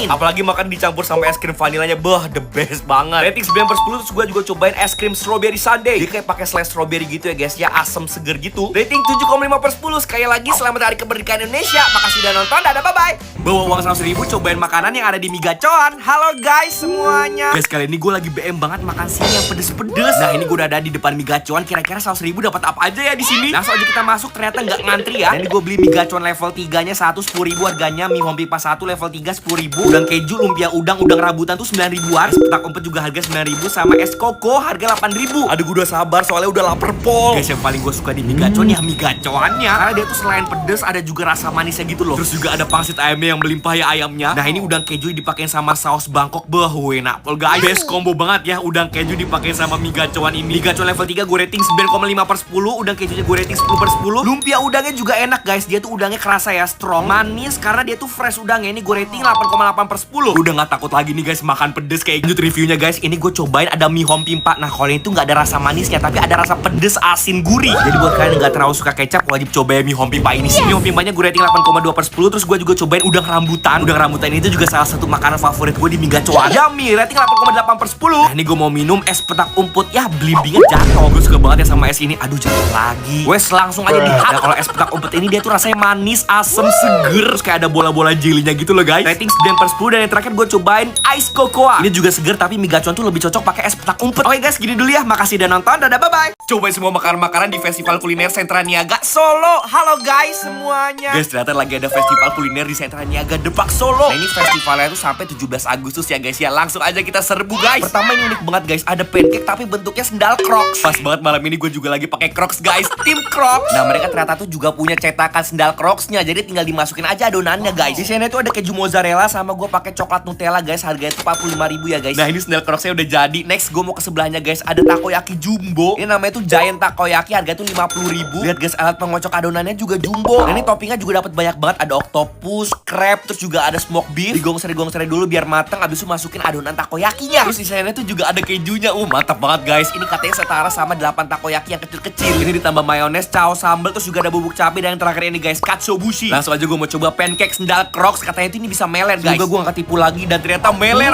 Apalagi makan dicampur sama es krim vanillanya. Bah the best banget. Rating 9/10. Terus gue juga cobain es krim strawberry sundae. Dia kayak pakai slice strawberry gitu ya guys ya, asam seger gitu. Rating 7,5/10. Sekali lagi selamat hari kemerdekaan Indonesia. Makasih udah nonton. Dadah, bye bye. Bawa uang 100.000 cobain makanan yang ada di Mie Gacoan. Halo guys semuanya. Guys kali ini gue lagi BM banget makan siang yang pedes-pedes. Nah ini gue udah ada di depan Mie Gacoan. Kira-kira 100.000 dapat apa aja ya di sini? Langsung aja kita masuk. Ternyata nggak ngantri ya. Nah ini gue beli Mie Gacoan level 3-nya 10.000 harganya. Mie home pipa 1 level 3 10.000. Udang keju, lumpia udang rambutan tuh 9.000-an. Petak umpet juga harga 9.000 sama es koko harga 8.000. Aduh gue udah sabar soalnya udah lapar pol. Guys yang paling gue suka di Mie Gacoan ya Mie Gacoannya. Karena dia tuh selain pedes ada juga rasa manisnya gitu loh. Terus juga ada pangsit ayamnya yang melimpah ya ayamnya. Nah ini udang keju dipakein sama saus Bangkok. Bah enak pol guys. Best combo banget ya udang keju dipakein sama Mie Gacoan ini. Mie Gacoan level 3 gue rating 9,5/10. Udang kejunya gue rating 10/10. Lumpia udangnya juga enak guys. Dia tuh udangnya kerasa ya strong, manis karena dia tuh fresh udangnya. Ini gue rating 8,8/10. Udah gak takut lagi nih guys makan pedes kayak. Lanjut reviewnya guys. Ini gue cobain ada mie home pimpa. Nah kalau ini tuh gak ada rasa manisnya tapi ada rasa pedes asin gurih. Jadi buat kalian yang gak terlalu suka kecap wajib cobain mie home pimpa ini. Mie home pimpanya gue rating 8,2/10. Terus gue juga cobain udang rambutan. Udang rambutan itu juga salah satu makanan favorit gue di Mie Gacoan. Yummy, rating 8,8/10. Nah ini gue mau minum es petak umput. Ya belimbingnya jatuh. Gue suka banget ya sama es ini. Aduh jatuh lagi. Wes langsung aja dihat. Nah kalau es petak umput ini dia tuh rasanya manis, asem, seger. Terus kayak ada bola-bola jelinya gitu loh guys. Rating 9/10. Dan yang terakhir gue cobain ice cocoa. Ini juga seger tapi Mie Gacoan tuh lebih cocok pakai es petak umput. Oke guys gini dulu ya. Makasih udah nonton. Dadah bye bye. Cobain semua makanan-makanan di Festival Kuliner Sentra Niaga Solo. Halo guys semuanya. Guys ternyata lagi ada festival kuliner di Sentra Niaga Depak Solo. Nah ini festivalnya tuh sampai 17 Agustus ya guys ya. Langsung aja kita serbu guys. Pertama ini unik banget guys. Ada pancake tapi bentuknya sendal Crocs. Pas banget malam ini gue juga lagi pakai Crocs guys. Tim Crocs. Nah mereka ternyata tuh juga punya cetakan sendal Crocsnya. Jadi tinggal dimasukin aja adonannya guys. Di sini tuh ada keju mozzarella sama gue pakai coklat Nutella guys. Harganya tuh 45.000 ya guys. Nah ini sendal Crocsnya udah jadi. Next gue mau ke sebelahnya guys. Ada takoyaki jumbo. Ini namanya tuh Giant Takoyaki. Harganya tuh 50.000. Lihat guys alat pengocok adonannya juga jumbo. Nah ini toppingnya juga dapat banyak banget. Ada octopus, crab, terus juga ada smoke beef. Digongser dulu biar matang. Abis itu masukin adonan takoyakinya. Terus di sana tuh juga ada kejunya. Mantap banget guys. Ini katanya setara sama 8 takoyaki yang kecil-kecil. Ini ditambah mayones, saus sambal, terus juga ada bubuk cabai. Dan yang terakhir ini guys katsuobushi. Langsung aja gue mau coba pancake sendal Crocs. Katanya itu ini bisa meler guys. Juga gue gak ketipu lagi dan ternyata meler.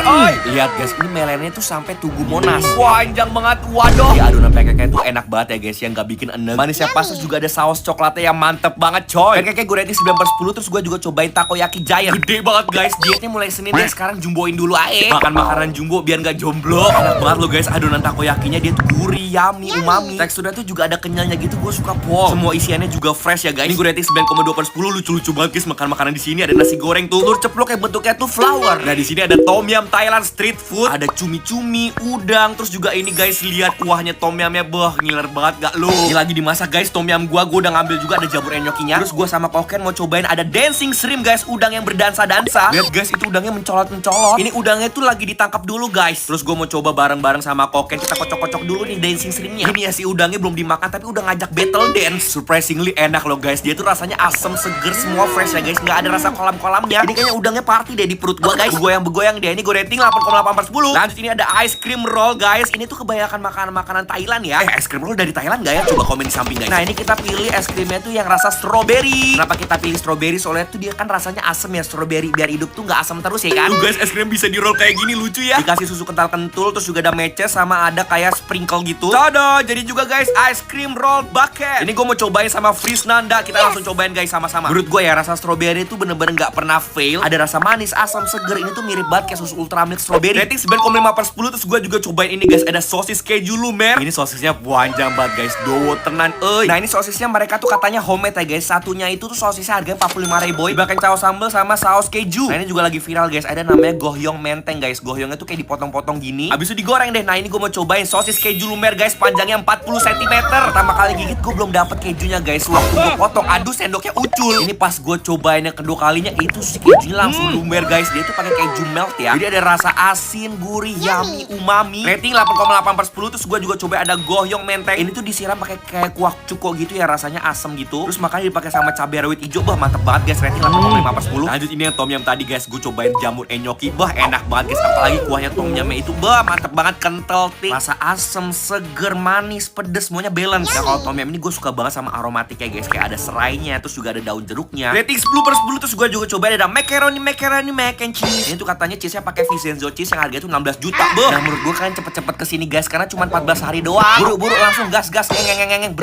Lihat guys, ini melernya tuh sampai Tugu Monas. Panjang banget. Waduh. Ya adonan pancake-nya tuh enak banget ya guys. Yang gak bikin enek. Manisnya pas, terus juga ada saus coklatnya yang mantep banget coy. Pancake-nya gue rating 9/10. Terus gue juga cobain takoyaki Giant. Gede banget guys. Dietnya mulai Senin deh. Sekarang jumboin dulu aja. Makan makanan jumbo biar gak jomblo. Enak banget loh guys. Adonan takoyakinya dia tuh gurih, yummy, umami. Teksturnya tuh juga ada kenyalnya gitu, gue suka pol. Semua isiannya juga fresh ya guys. Ini gue rating 9,2/10. Lucu-lucu banget guys makan makanan di sini. Ada nasi goreng tuh, telur ceplok kayak bentuknya tuh flower. Nah di sini ada tom yum Thailand street food, ada cumi-cumi, udang, terus juga ini guys lihat kuahnya tom yumnya, ngiler banget gak lu? Ini lagi dimasak guys tom yum gue udah ngambil juga, ada jamur enyokinya. Terus gue sama Koken mau cobain ada dancing shrimp guys, udang yang berdansa-dansa. Lihat guys itu udangnya mencolot-mencolot. Ini udangnya tuh lagi ditangkap dulu guys. Terus gue mau coba bareng-bareng sama Koken, kita kocok-kocok dulu nih dancing shrimpnya. Ini ya si udangnya belum dimakan tapi udah ngajak battle dance. Surprisingly enak loh guys, dia tuh rasanya asem, seger, semua fresh ya guys, nggak ada rasa kolam-kolamnya. Ini kayaknya udangnya party deh di perut gue guys. Begoyang-begoyang dia. Ini gue rating 8,8/10. Lanjut ini ada ice cream roll guys. Ini tuh kebanyakan makanan-makanan Thailand ya. Es krim roll dari Thailand gak ya? Coba komen di samping guys. Nah ini kita pilih es krimnya tuh yang rasa strawberry. Kenapa kita pilih strawberry? Soalnya tuh dia kan rasanya asem ya strawberry, biar hidup tuh nggak asem terus ya kan. Tuh guys es krim bisa di roll kayak gini, lucu ya. Dikasih susu kental-kentul, terus juga ada meces sama ada kayak sprinkle gitu. Tada, jadi juga guys ice cream roll bucket. Ini gue mau cobain sama Fris Nanda. Kita langsung cobain guys sama-sama. Menurut gue ya rasa strawberry itu bener-bener nggak pernah fail. Ada rasa manis, asam, seger. Ini tuh mirip banget kayak susu ultra milk strawberry. Rating 9,5/10. Terus gue juga cobain ini guys, ada sosis keju lumer. Ini sosisnya panjang banget guys, dowo tenan euy. Nah ini sosisnya mereka tuh katanya homemade ya guys. Satunya itu tuh sosisnya harganya 45.000 dipakai saus sambal sama saus keju. Nah ini juga lagi viral guys, ada namanya gohyong menteng guys. Gohyongnya tuh kayak dipotong-potong gini, habis itu digoreng deh. Nah ini gue mau cobain sosis keju lumer guys, panjangnya 40 cm. Pertama kali gigit gue belum dapet kejunya guys. Waktu gue potong, aduh sendoknya ucul. Ini pas gue cobain yang kedua kalinya, itu si kejunya langsung lumer guys. Dia tuh pakai keju melt ya, jadi ada rasa asin, gurih, yummy, umami. Rating 8,8/10. Terus gue juga coba ada gohyong menteng. Ini tuh disiram pakai kayak kuah cuko gitu ya, rasanya asem gitu. Terus makanya dipakai sama cabai rawit hijau, mantep banget guys. Rating 8,5/10. Lanjut ini yang tom yum tadi guys, gue cobain jamur enyoki, enak banget guys. Apalagi kuahnya tom yumnya itu, mantep banget, kental, thick, rasa asem, seger, manis, pedes, semuanya balance. Nah kalau tom yum ini gue suka banget sama aromatiknya guys, kayak ada serainya, terus juga ada daun jeruknya. Rating 10/10. Terus gue juga cobain ada macaroni mac and cheese. Ini tuh katanya cheese-nya pakai Vincenzo cheese yang harganya tuh 16 juta. Nah menurut gue kalian cepet-cepet kesini guys, karena cuma 14 hari doang. Buru-buru langsung gas ngeng.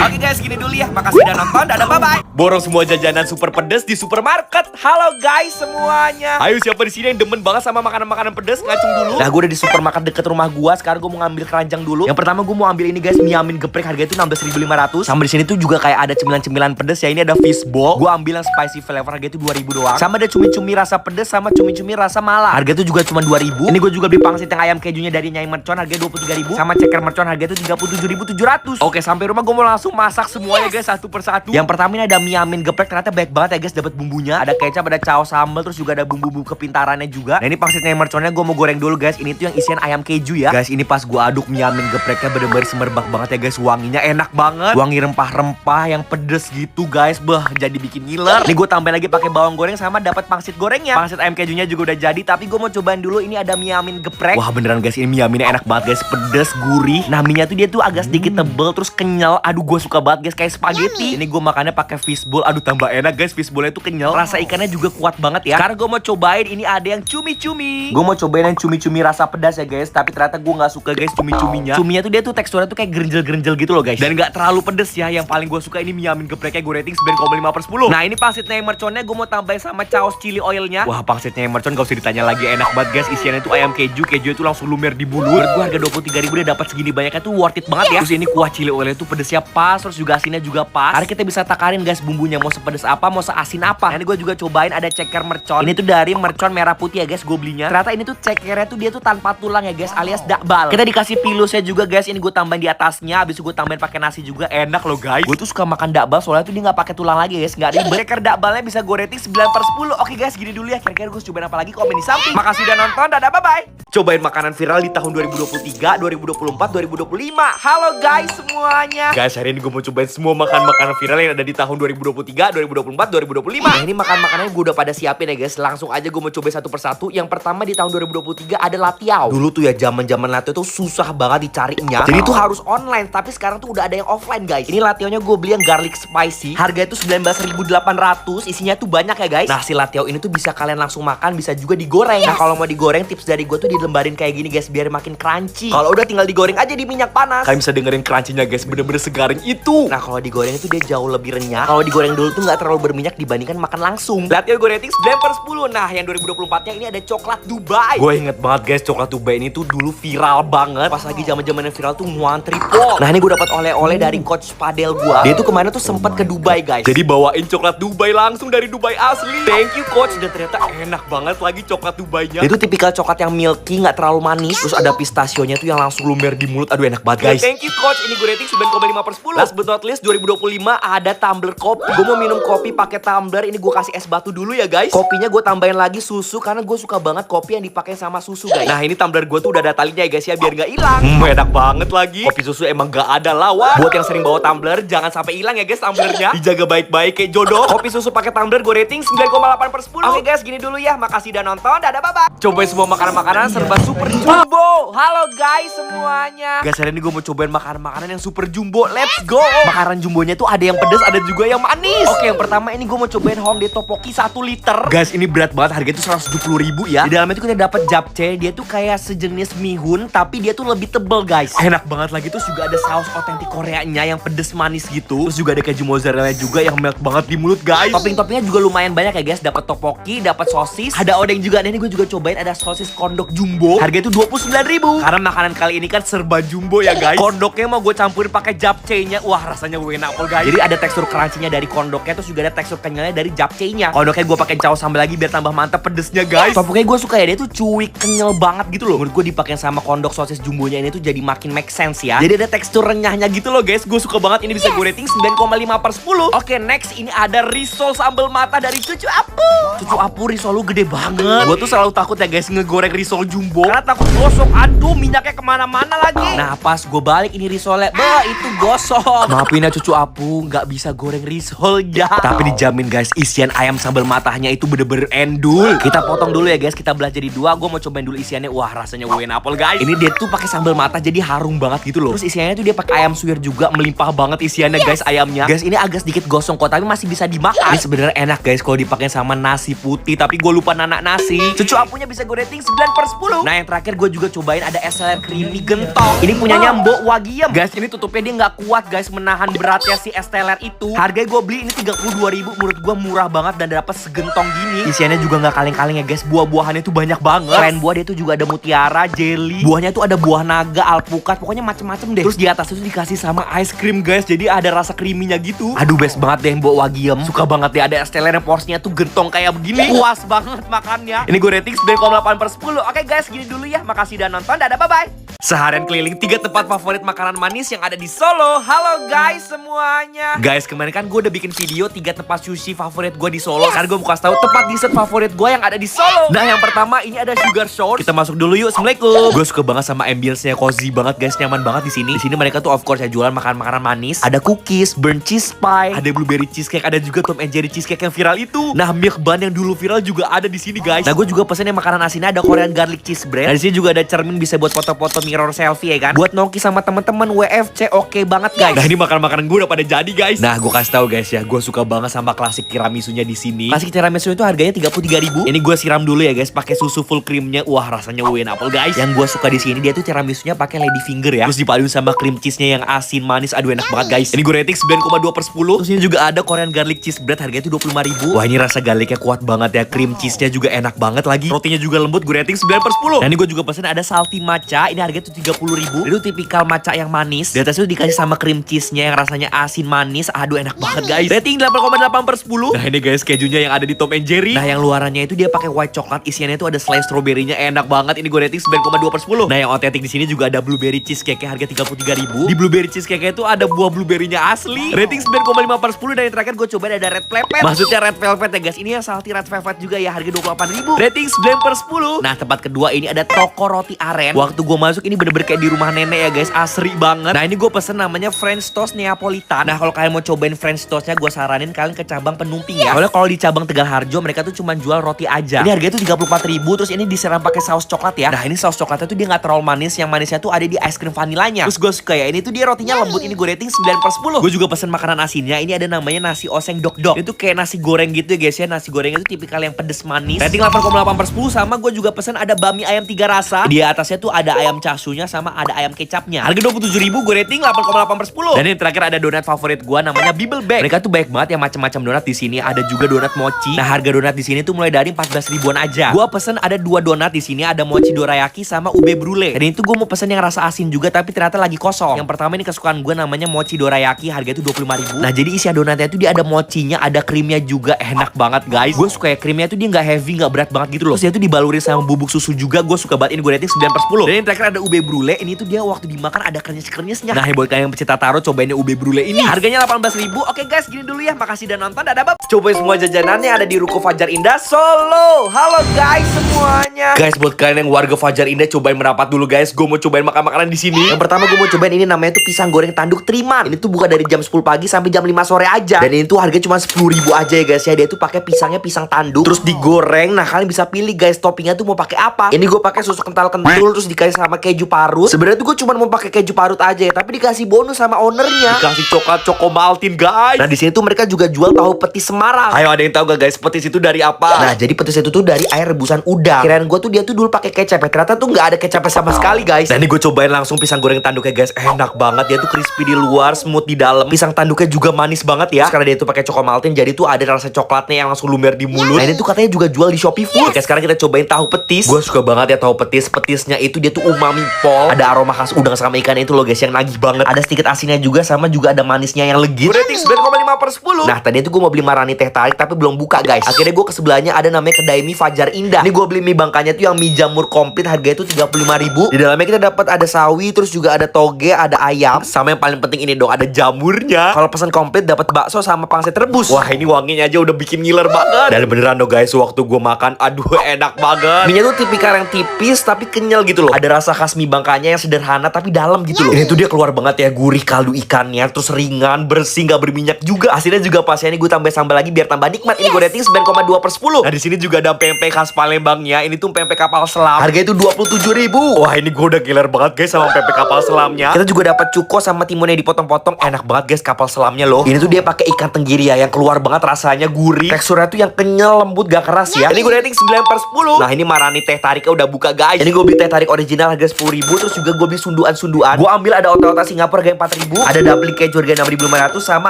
Oke guys, gini dulu ya. Makasih udah nonton. Dadah, bye-bye. Borong semua jajanan super pedes di supermarket. Halo guys semuanya. Ayo siapa di sini yang demen banget sama makanan-makanan pedes? Ngacung dulu. Nah gue udah di supermarket deket rumah gue. Sekarang gue mau ngambil keranjang dulu. Yang pertama gue mau ambil ini guys, mie amin geprek, harganya itu 16.500. Sama di sini tuh juga kayak ada cemilan-cemilan pedes ya. Ini ada fishball. Gue ambil yang spicy flavor, harganya itu 2.000 doang. Sama ada cumi-cumi rasa pedes sama cumi-cumi rasa mala. Harga itu juga cuma 2.000. Ini gue juga beli pangsit yang ayam kejunya dari Nyai Mercon, harganya 23.000. Sama ceker mercon harganya itu 37.700. Oke, sampai rumah gue mau langsung masak semuanya guys, satu persatu. Yang pertama ini ada mie amin geprek, ternyata baik banget ya guys, dapat bumbunya. Ada kecap, ada saus sambal, terus juga ada bumbu-bumbu kepintarannya juga. Nah ini pangsit Nyai Merconnya gue mau goreng dulu guys. Ini tuh yang isian ayam keju ya. Guys ini pas gue aduk mie amin gepreknya bener-bener semerbak banget ya guys. Wanginya enak banget. Wangi rempah-rempah yang pedes gitu guys. Jadi bikin ngiler. Nih gue tambahin lagi pakai bawang goreng sama dapat pangsit gorengnya. Pangsit ayam kejunya juga udah jadi, tapi gue mau cobain dulu ini ada mie amin geprek. Wah beneran guys, ini mie aminnya enak banget guys, pedes, gurih. Nah mie nya tuh dia tuh agak sedikit tebel, terus kenyal. Aduh gue suka banget guys, kayak spaghetti. Ini gue makannya pakai fishbowl. Aduh tambah enak guys, fishbowlnya tuh kenyal. Rasa ikannya juga kuat banget ya. Karena gue mau cobain ini ada yang cumi-cumi. Gue mau cobain yang cumi-cumi rasa pedas ya guys, tapi ternyata gue nggak suka guys cumi-cuminya. Cuminya tuh dia tuh teksturnya tuh kayak gerenjel-gerenjel gitu loh guys, dan nggak terlalu pedes ya. Yang paling gue suka ini mie amin gepreknya, gue rating 9,5/10. Nah ini pangsitnya yang merconnya gue mau tambahin sama saus chili oilnya. Wah pangsitnya yang mercon gak usah ditanya lagi, enak banget guys. Isiannya tuh ayam keju, keju itu langsung lumer di mulut. Menurut gue harga 23.000 dia dapat segini banyaknya tuh worth it banget ya. Terus ini kuah chili oilnya tuh pedesnya pas, terus juga asinnya juga pas. Karena kita bisa takarin guys bumbunya mau sepedes apa, mau seasin apa. Nah ini gue juga cobain ada ceker mercon. Ini tuh dari mercon merah putih ya guys, gue belinya. Ternyata ini tuh cekernya tuh dia tuh tanpa tulang ya guys, alias dakbal. Kita dikasih pilusnya juga guys, ini gue tambahin di atasnya. Habis itu gue tambahin pakai nasi juga, enak loh guys. Gue tuh suka makan dakbal soalnya tuh dia nggak pakai tulang lagi guys, nggak ada. Ceker dakbalnya bisa gue rating 9/10. Oke guys, gini dulu ya. Kira-kira gue cobain apa lagi, komen di samping. Makasih udah nonton, dadah, bye-bye. Cobain makanan viral di tahun 2023, 2024, 2025. Halo guys semuanya. Guys, hari ini gue mau cobain semua makanan viral yang ada di tahun 2023, 2024, 2025. Nah ini makanannya gue udah pada siapin ya guys. Langsung aja gue mau cobain satu persatu. Yang pertama di tahun 2023 ada latiau. Dulu tuh ya zaman latiau tuh susah banget dicarinya. Jadi tuh harus online, tapi sekarang tuh udah ada yang offline guys. Ini lationya gue beli yang garlic spicy. Harganya tuh 19.800. Isinya tuh banyak ya guys. Nah si latiau ini tuh bisa kalian langsung makan, bisa juga digoreng. Nah kalau mau digoreng, tips dari gue tuh dilembarin kayak gini guys, biar makin crunchy. Kalau udah tinggal digoreng aja di minyak panas. Kalian bisa dengerin crunchy-nya guys, bener-bener segaring itu. Nah kalau digoreng itu dia jauh lebih renyah. Kalau digoreng dulu tuh nggak terlalu berminyak dibandingkan makan langsung. Latio gue rating 9/10. Nah yang 2024 nya ini ada coklat Dubai. Gue inget banget guys, coklat Dubai ini tuh dulu viral banget pas lagi zaman zaman-zaman yang viral tuh ngantri pol. Nah ini gue dapat oleh-oleh dari coach padel gue. Dia tuh kemarin tuh sempat ke Dubai guys. Jadi bawain coklat Dubai langsung dari Dubai asli. Thank you coach. Dan ternyata enak banget lagi coklat Dubainya. Itu tipikal coklat yang milky, nggak terlalu manis. Terus ada pistachionya tuh yang langsung lumer di mulut. Aduh enak banget guys. Thank you coach. Ini gue rating 9,5/10. Last but not least 2025 ada tumbler kopi. Gue mau minum kopi pakai tumbler. Ini gue kasih es batu dulu ya guys. Kopinya gue tambahin lagi susu karena gue suka banget kopi yang dipakai sama susu guys. Nah ini tumbler gue tuh udah ada talinya ya guys ya, biar nggak hilang. Enak banget lagi. Kopi susu emang gak ada lawan. Buat yang sering bawa tumbler jangan sampai hilang ya guys tumblernya. Dijaga baik-baik kayak jodoh. Kopi susu pakai tumbler gue rating 9,8/10. Oke guys, gini dulu ya. Makasih udah nonton. Dadah bye-bye. Cobain semua makanan-makanan serba super jumbo. Halo guys semuanya. Guys, hari ini gue mau cobain makanan-makanan yang super jumbo. Let's go. Makanan jumbonya tuh ada yang pedas, ada juga yang manis. Oke, yang pertama ini gue mau cobain Hongdae Tteokbokki 1 liter. Guys, ini berat banget. Harganya tuh 170.000 ya. Di dalamnya tuh kita dapat japchae. Dia tuh kayak sejenis mihun, tapi dia tuh lebih tebel guys. Enak banget lagi. Terus juga ada saus otentik Koreanya yang pedes manis gitu. Terus juga ada keju mozzarella juga yang melt banget di mulut guys. Topping-toppingnya juga lumayan banyak ya guys. Dapat tteokbokki, dapat sosis, ada odeng juga. Dan ini gue juga cobain ada sosis kondok jumbo. Harganya tuh 29.000. Karena makanan kali ini kan serba jumbo ya guys. Kondoknya mau gue campurin pakai japchae-nya. Wah, rasanya enak guys. Jadi ada tekstur crunchy-nya dari kondoknya, terus juga ada tekstur kenyalnya dari japchae-nya. Kondoknya gue pakai saus sambal lagi biar tambah mantap pedesnya guys. Tteokbokki gue suka ya, dia tuh cuy, kenyal banget gitu loh. Menurut gue dipakai sama kondok sosis jumbonya ini tuh jadi makin make sense ya. Jadi ada tekstur renyahnya gitu loh guys. Gue suka banget, ini bisa gue rating 9,5/10. Oke, next ini ada risol sambal mata dari Cucu Apu. Cucu Apu risol lu gede banget. Gue tuh selalu takut ya guys ngegoreng risol jumbo karena takut gosok. Aduh, minyaknya kemana-mana lagi. Nah pas gue balik ini risolnya, itu gosok. Maafin ya Cucu Apu, nggak bisa goreng risol ya. Tapi dijamin guys, isian ayam sambal matanya itu bener-bener endul. Kita potong dulu ya guys, kita belah jadi dua. Gue mau cobain dulu isiannya. Wah, rasanya enak guys. Ini dia tuh pakai sambal mata jadi harum banget gitu loh. Terus isiannya tuh dia pakai ayam suwir juga, melimpah banget isiannya guys ayamnya. Guys, ini agak sedikit gosong kok, tapi masih bisa dimakan. Ini sebenarnya enak guys kalau dipakai sama nasi putih, tapi gue lupa nanak nasi. Cucu Apunya bisa gue rating 9/10. Nah yang terakhir gue juga cobain ada es teler creamy gentong. Ini punyanya Mbok Wagiem. Guys, ini tutupnya dia nggak kuat guys menahan beratnya si es teler itu. Harganya gue beli ini 32.000. Menurut gue murah banget dan dapat segentong gini. Isiannya juga nggak kaleng-kaleng ya guys. Buah-buahannya tuh banyak banget. Selain buah dia tuh juga ada mutiara, jelly. Buahnya tuh ada buah naga, alpukat, pokoknya macem-macem deh. Terus di atas itu dikasih sama ice cream guys. Jadi ada rasa creaminya gitu. Aduh, best banget deh Mbok Wagiem. Suka banget deh ada es teler yang porsinya tuh gentong kayak begini. Puas banget makannya. Ini gue rating 9,8/10. Oke guys, gini dulu ya. Makasih udah nonton. Dadah, bye-bye. Seharian keliling 3 tempat favorit makanan manis yang ada di Solo. Halo guys semuanya. Guys, kemarin kan gue udah bikin video 3 tempat sushi favorit gue di Solo. Sekarang gue mau kasih tahu tempat dessert favorit gue yang ada di Solo. Nah, yang pertama ini ada Sugar Shore. Kita masuk dulu yuk. Assalamualaikum. Gue suka banget sama ambience-nya, cozy banget guys, nyaman banget di sini. Di sini mereka tuh of course ya jualan makanan-makanan manis. Ada cookies, burnt cheese pie, ada blueberry cheesecake, ada juga Tom and Jerry cheesecake yang viral itu. Nah, milk bun yang dulu viral juga ada di sini guys. Nah, gue juga pesen yang makanan asinnya ada Korean garlic cheese bread. Nah, di sini juga ada cermin bisa buat foto-foto mirror selfie ya kan. Buat nongki sama teman-teman WFC oke banget guys. Nah, ini makanan-makanan gue udah pada jadi guys. Nah, gue kasih tahu guys ya, gue suka banget sama klasik tiramisunya di sini. Klasik tiramisu itu harganya 33.000. Ini gue siram dulu ya guys pakai susu full creamnya. Wah, rasanya enak guys. Yang gue suka di sini dia tuh tiramisunya pakai lady finger ya. Terus dipaduin sama cream cheese-nya yang asin manis. Aduh, enak banget guys. Ini gue rating 9,2/10. Terus ini juga ada Korean garlic cheese bread, harganya tuh 25.000. Wah, ini rasa garlicnya kuat banget ya. Cream cheese-nya juga enak banget lagi. Rotinya juga lembut, gue rating 9/10. Dan ini gue juga pesen ada salty matcha. Ini harganya tuh 30.000. Itu tipikal matcha yang manis. Di atas itu dikasih sama cream cheese-nya yang rasanya asin manis. Aduh, enak banget guys. Rating 8,8/10. Nah, ini guys kejunya yang ada di Tom and Jerry. Nah, yang luarannya itu dia pakai white coklat, isiannya itu ada slice strawberry-nya, enak banget. Ini gue rating 9,2/10. Nah, yang otentik di sini juga ada blueberry cheesecake harga 33.000. Di blueberry cheesecake itu ada buah blueberry-nya asli. Rating 9,5/10. Dan yang terakhir gue cobain ada red velvet. Maksudnya red velvet ya guys. Ini yang salty red velvet juga ya, harga 28.000. Rating 9/10. Nah, tempat kedua ini ada toko roti aren. Waktu gue masuk ini bener-bener kayak di rumah nenek ya guys, asri banget. Nah, ini gue pesen namanya French Toast Neapolitan. Nah, kalau kalian mau cobain French Toastnya, gue saranin kalian ke cabang Penumping ya. Soalnya kalau di cabang Tegalharjo mereka tuh cuma jual roti aja. Ini harganya tuh 34.000. Terus ini disiram pakai saus coklat ya. Nah, ini saus coklatnya tuh dia nggak terlalu manis. Yang manisnya tuh ada di es krim vanilanya. Terus gue suka ya, ini tuh dia rotinya lembut. Ini gue rating 9/10. Gue juga pesen makanan asinnya. Ini ada namanya nasi oseng dok-dok. Itu kayak nasi goreng gitu ya guys ya. Nasi gorengnya itu tipikal yang pedes manis. Rating 8,8/10. Sama gue juga pesen ada bami ayam 3 rasa. Di atasnya tuh ada ayam char baksonya sama ada ayam kecapnya. Harga 27.000, gue rating 8,8/10. Dan yang terakhir ada donat favorit gue namanya Bibel Bag. Mereka tuh banyak banget ya macam-macam donat di sini. Ada juga donat mochi. Nah, harga donat di sini tuh mulai dari 14 ribuan aja. Gue pesen ada 2 donat di sini, ada mochi dorayaki sama ube brulee. Dan itu gue mau pesen yang rasa asin juga tapi ternyata lagi kosong. Yang pertama ini kesukaan gue namanya mochi dorayaki, harga itu 25.000. Nah, jadi isi donatnya itu dia ada mochinya, ada krimnya juga, enak banget guys. Gue suka ya krimnya tuh dia nggak heavy, nggak berat banget gitu loh. Terus dia tuh dibaluri sama bubuk susu juga, gue suka banget. Ini gue rating 9/10. Dan yang terakhir ada ube brulee. Ini tuh dia waktu dimakan ada krenyes-krenyesnya. Nah, buat kalian yang pecinta taro, cobain ube brulee ini. Harganya 18.000. Oke guys, gini dulu ya. Makasih udah nonton. Dadah bab. Cobain semua jajanannya ada di Ruko Fajar Indah Solo. Halo guys semuanya. Guys, buat kalian yang warga Fajar Indah, cobain merapat dulu guys. Gue mau cobain makan makanan di sini. Yang pertama gue mau cobain ini namanya tuh pisang goreng tanduk Triman. Ini tuh buka dari jam 10 pagi sampai jam 5 sore aja. Dan ini tuh harganya cuma 10.000 aja ya guys ya. Dia tuh pakai pisangnya pisang tanduk terus digoreng. Nah, kalian bisa pilih guys toppingnya tuh mau pakai apa. Ini gue pakai susu kental-kentul terus dikasih sama keju parut. Sebenarnya tuh gue cuma mau pakai keju parut aja ya, tapi dikasih bonus sama ownernya. Dikasih coklat Chocomaltin guys. Nah, di sini tuh mereka juga jual tahu petis Semarang. Ayo, ada yang tahu gak guys petis itu dari apa? Nah, jadi petis itu tuh dari air rebusan udang. Kirain gue tuh dia tuh dulu pakai kecap ya. Ternyata tuh nggak ada kecapnya sama sekali guys. Nah, ini gue cobain langsung pisang goreng tanduknya guys. Enak banget, dia tuh crispy di luar, smooth di dalam. Pisang tanduknya juga manis banget ya. Karena dia tuh pakai Chocomaltin, jadi tuh ada rasa coklatnya yang langsung lumer di mulut. Nah, ini tuh katanya juga jual di Shopee Food. Oke, sekarang kita cobain tahu petis. Gue suka banget ya tahu petis. Petisnya itu dia tuh umami pol. Ada aroma khas udang sama ikan itu loh guys yang nagih banget. Ada sedikit asinnya juga sama juga ada manisnya yang legit. Gue rating 9,5/10. Nah, tadi itu gue mau beli marani teh tarik tapi belum buka guys. Akhirnya gue ke sebelahnya ada namanya kedai mie Fajar Indah. Ini gue beli mie bangkanya tuh yang mie jamur komplit, harganya tuh 35.000. Di dalamnya kita dapat ada sawi, terus juga ada toge, ada ayam, sama yang paling penting ini dong ada jamurnya. Kalau pesan komplit dapat bakso sama pangsit rebus. Wah, ini wanginya aja udah bikin ngiler banget. Dan beneran dong guys, waktu gue makan aduh enak banget. Mie nya tuh tipikal yang tipis tapi kenyal gitu loh. Ada rasa khas mie bangkanya yang sederhana tapi dalam gitu loh. Ini tuh dia keluar banget ya, gurih kaldu ikannya, terus ringan, bersih, gak berminyak juga. Hasilnya juga pas ya, ini gue tambah sambal lagi biar tambah nikmat. Ini gue rating 9,2/10. Nah, di sini juga ada pempek khas Palembangnya. Ini tuh pempek kapal selam. Harganya itu 27.000. Wah, ini gue udah giler banget guys sama pempek kapal selamnya. Kita juga dapat cuko sama timunnya dipotong-potong. Enak banget guys kapal selamnya loh. Ini tuh dia pakai ikan tenggiri ya yang keluar banget rasanya gurih. Teksturnya tuh yang kenyal, lembut, gak keras ya. Ini gue rating 9/10. Nah, ini marani teh tariknya udah buka guys. Ini gue beli teh tarik original harga 10.000. Terus juga gue beli sunduan-sunduan. Gue ambil ada otak-otak Singapura harga 4.000. Ada dumpling keju harga 6.500 sama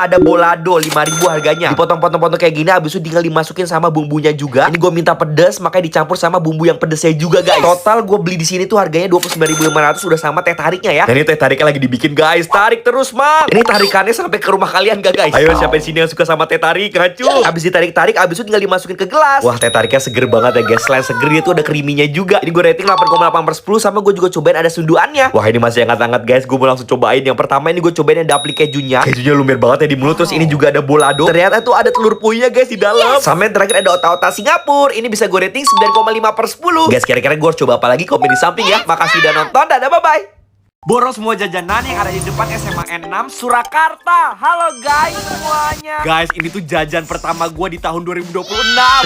ada bolado 5.000 harganya. Dipotong-potong kayak gini, habis itu tinggal dimasukin sama bumbunya juga. Ini gue minta pedas makanya dicampur sama bumbu yang pedesnya juga guys. Total gue beli di sini tuh harganya 29.500 udah sama teh tariknya ya. Dan ini teh tariknya lagi dibikin guys. Tarik terus mang. Ini tarikannya sampai ke rumah kalian gak guys? Ayo siapa di sini yang suka sama teh tarik? Ngacu. Habis ditarik-tarik, habis itu tinggal dimasukin ke gelas. Wah, teh tariknya seger banget ya guys. Selain seger dia tuh ada creaminya juga. Ini gue rating 8,8/10 sama gue juga cobain ada sunduannya. Wah, ini masih hangat-hangat guys. Gue mau langsung cobain. Yang pertama ini gue cobain yang dumpling kejunya. Kejunya lumer banget ya di mulut. Terus ini juga ada bolado. Ternyata tuh ada telur puyuhnya guys di dalam. Sama yang terakhir ada otak-otak Singapura. Ini bisa gue rating 9,5/10. Guys, kira-kira gue harus coba apa lagi? Komen di samping ya. Makasih udah nonton. Dadah, bye-bye. Borong semua jajanan yang ada di depan SMA N6 Surakarta. Halo guys semuanya. Guys, ini tuh jajan pertama gue di tahun 2026.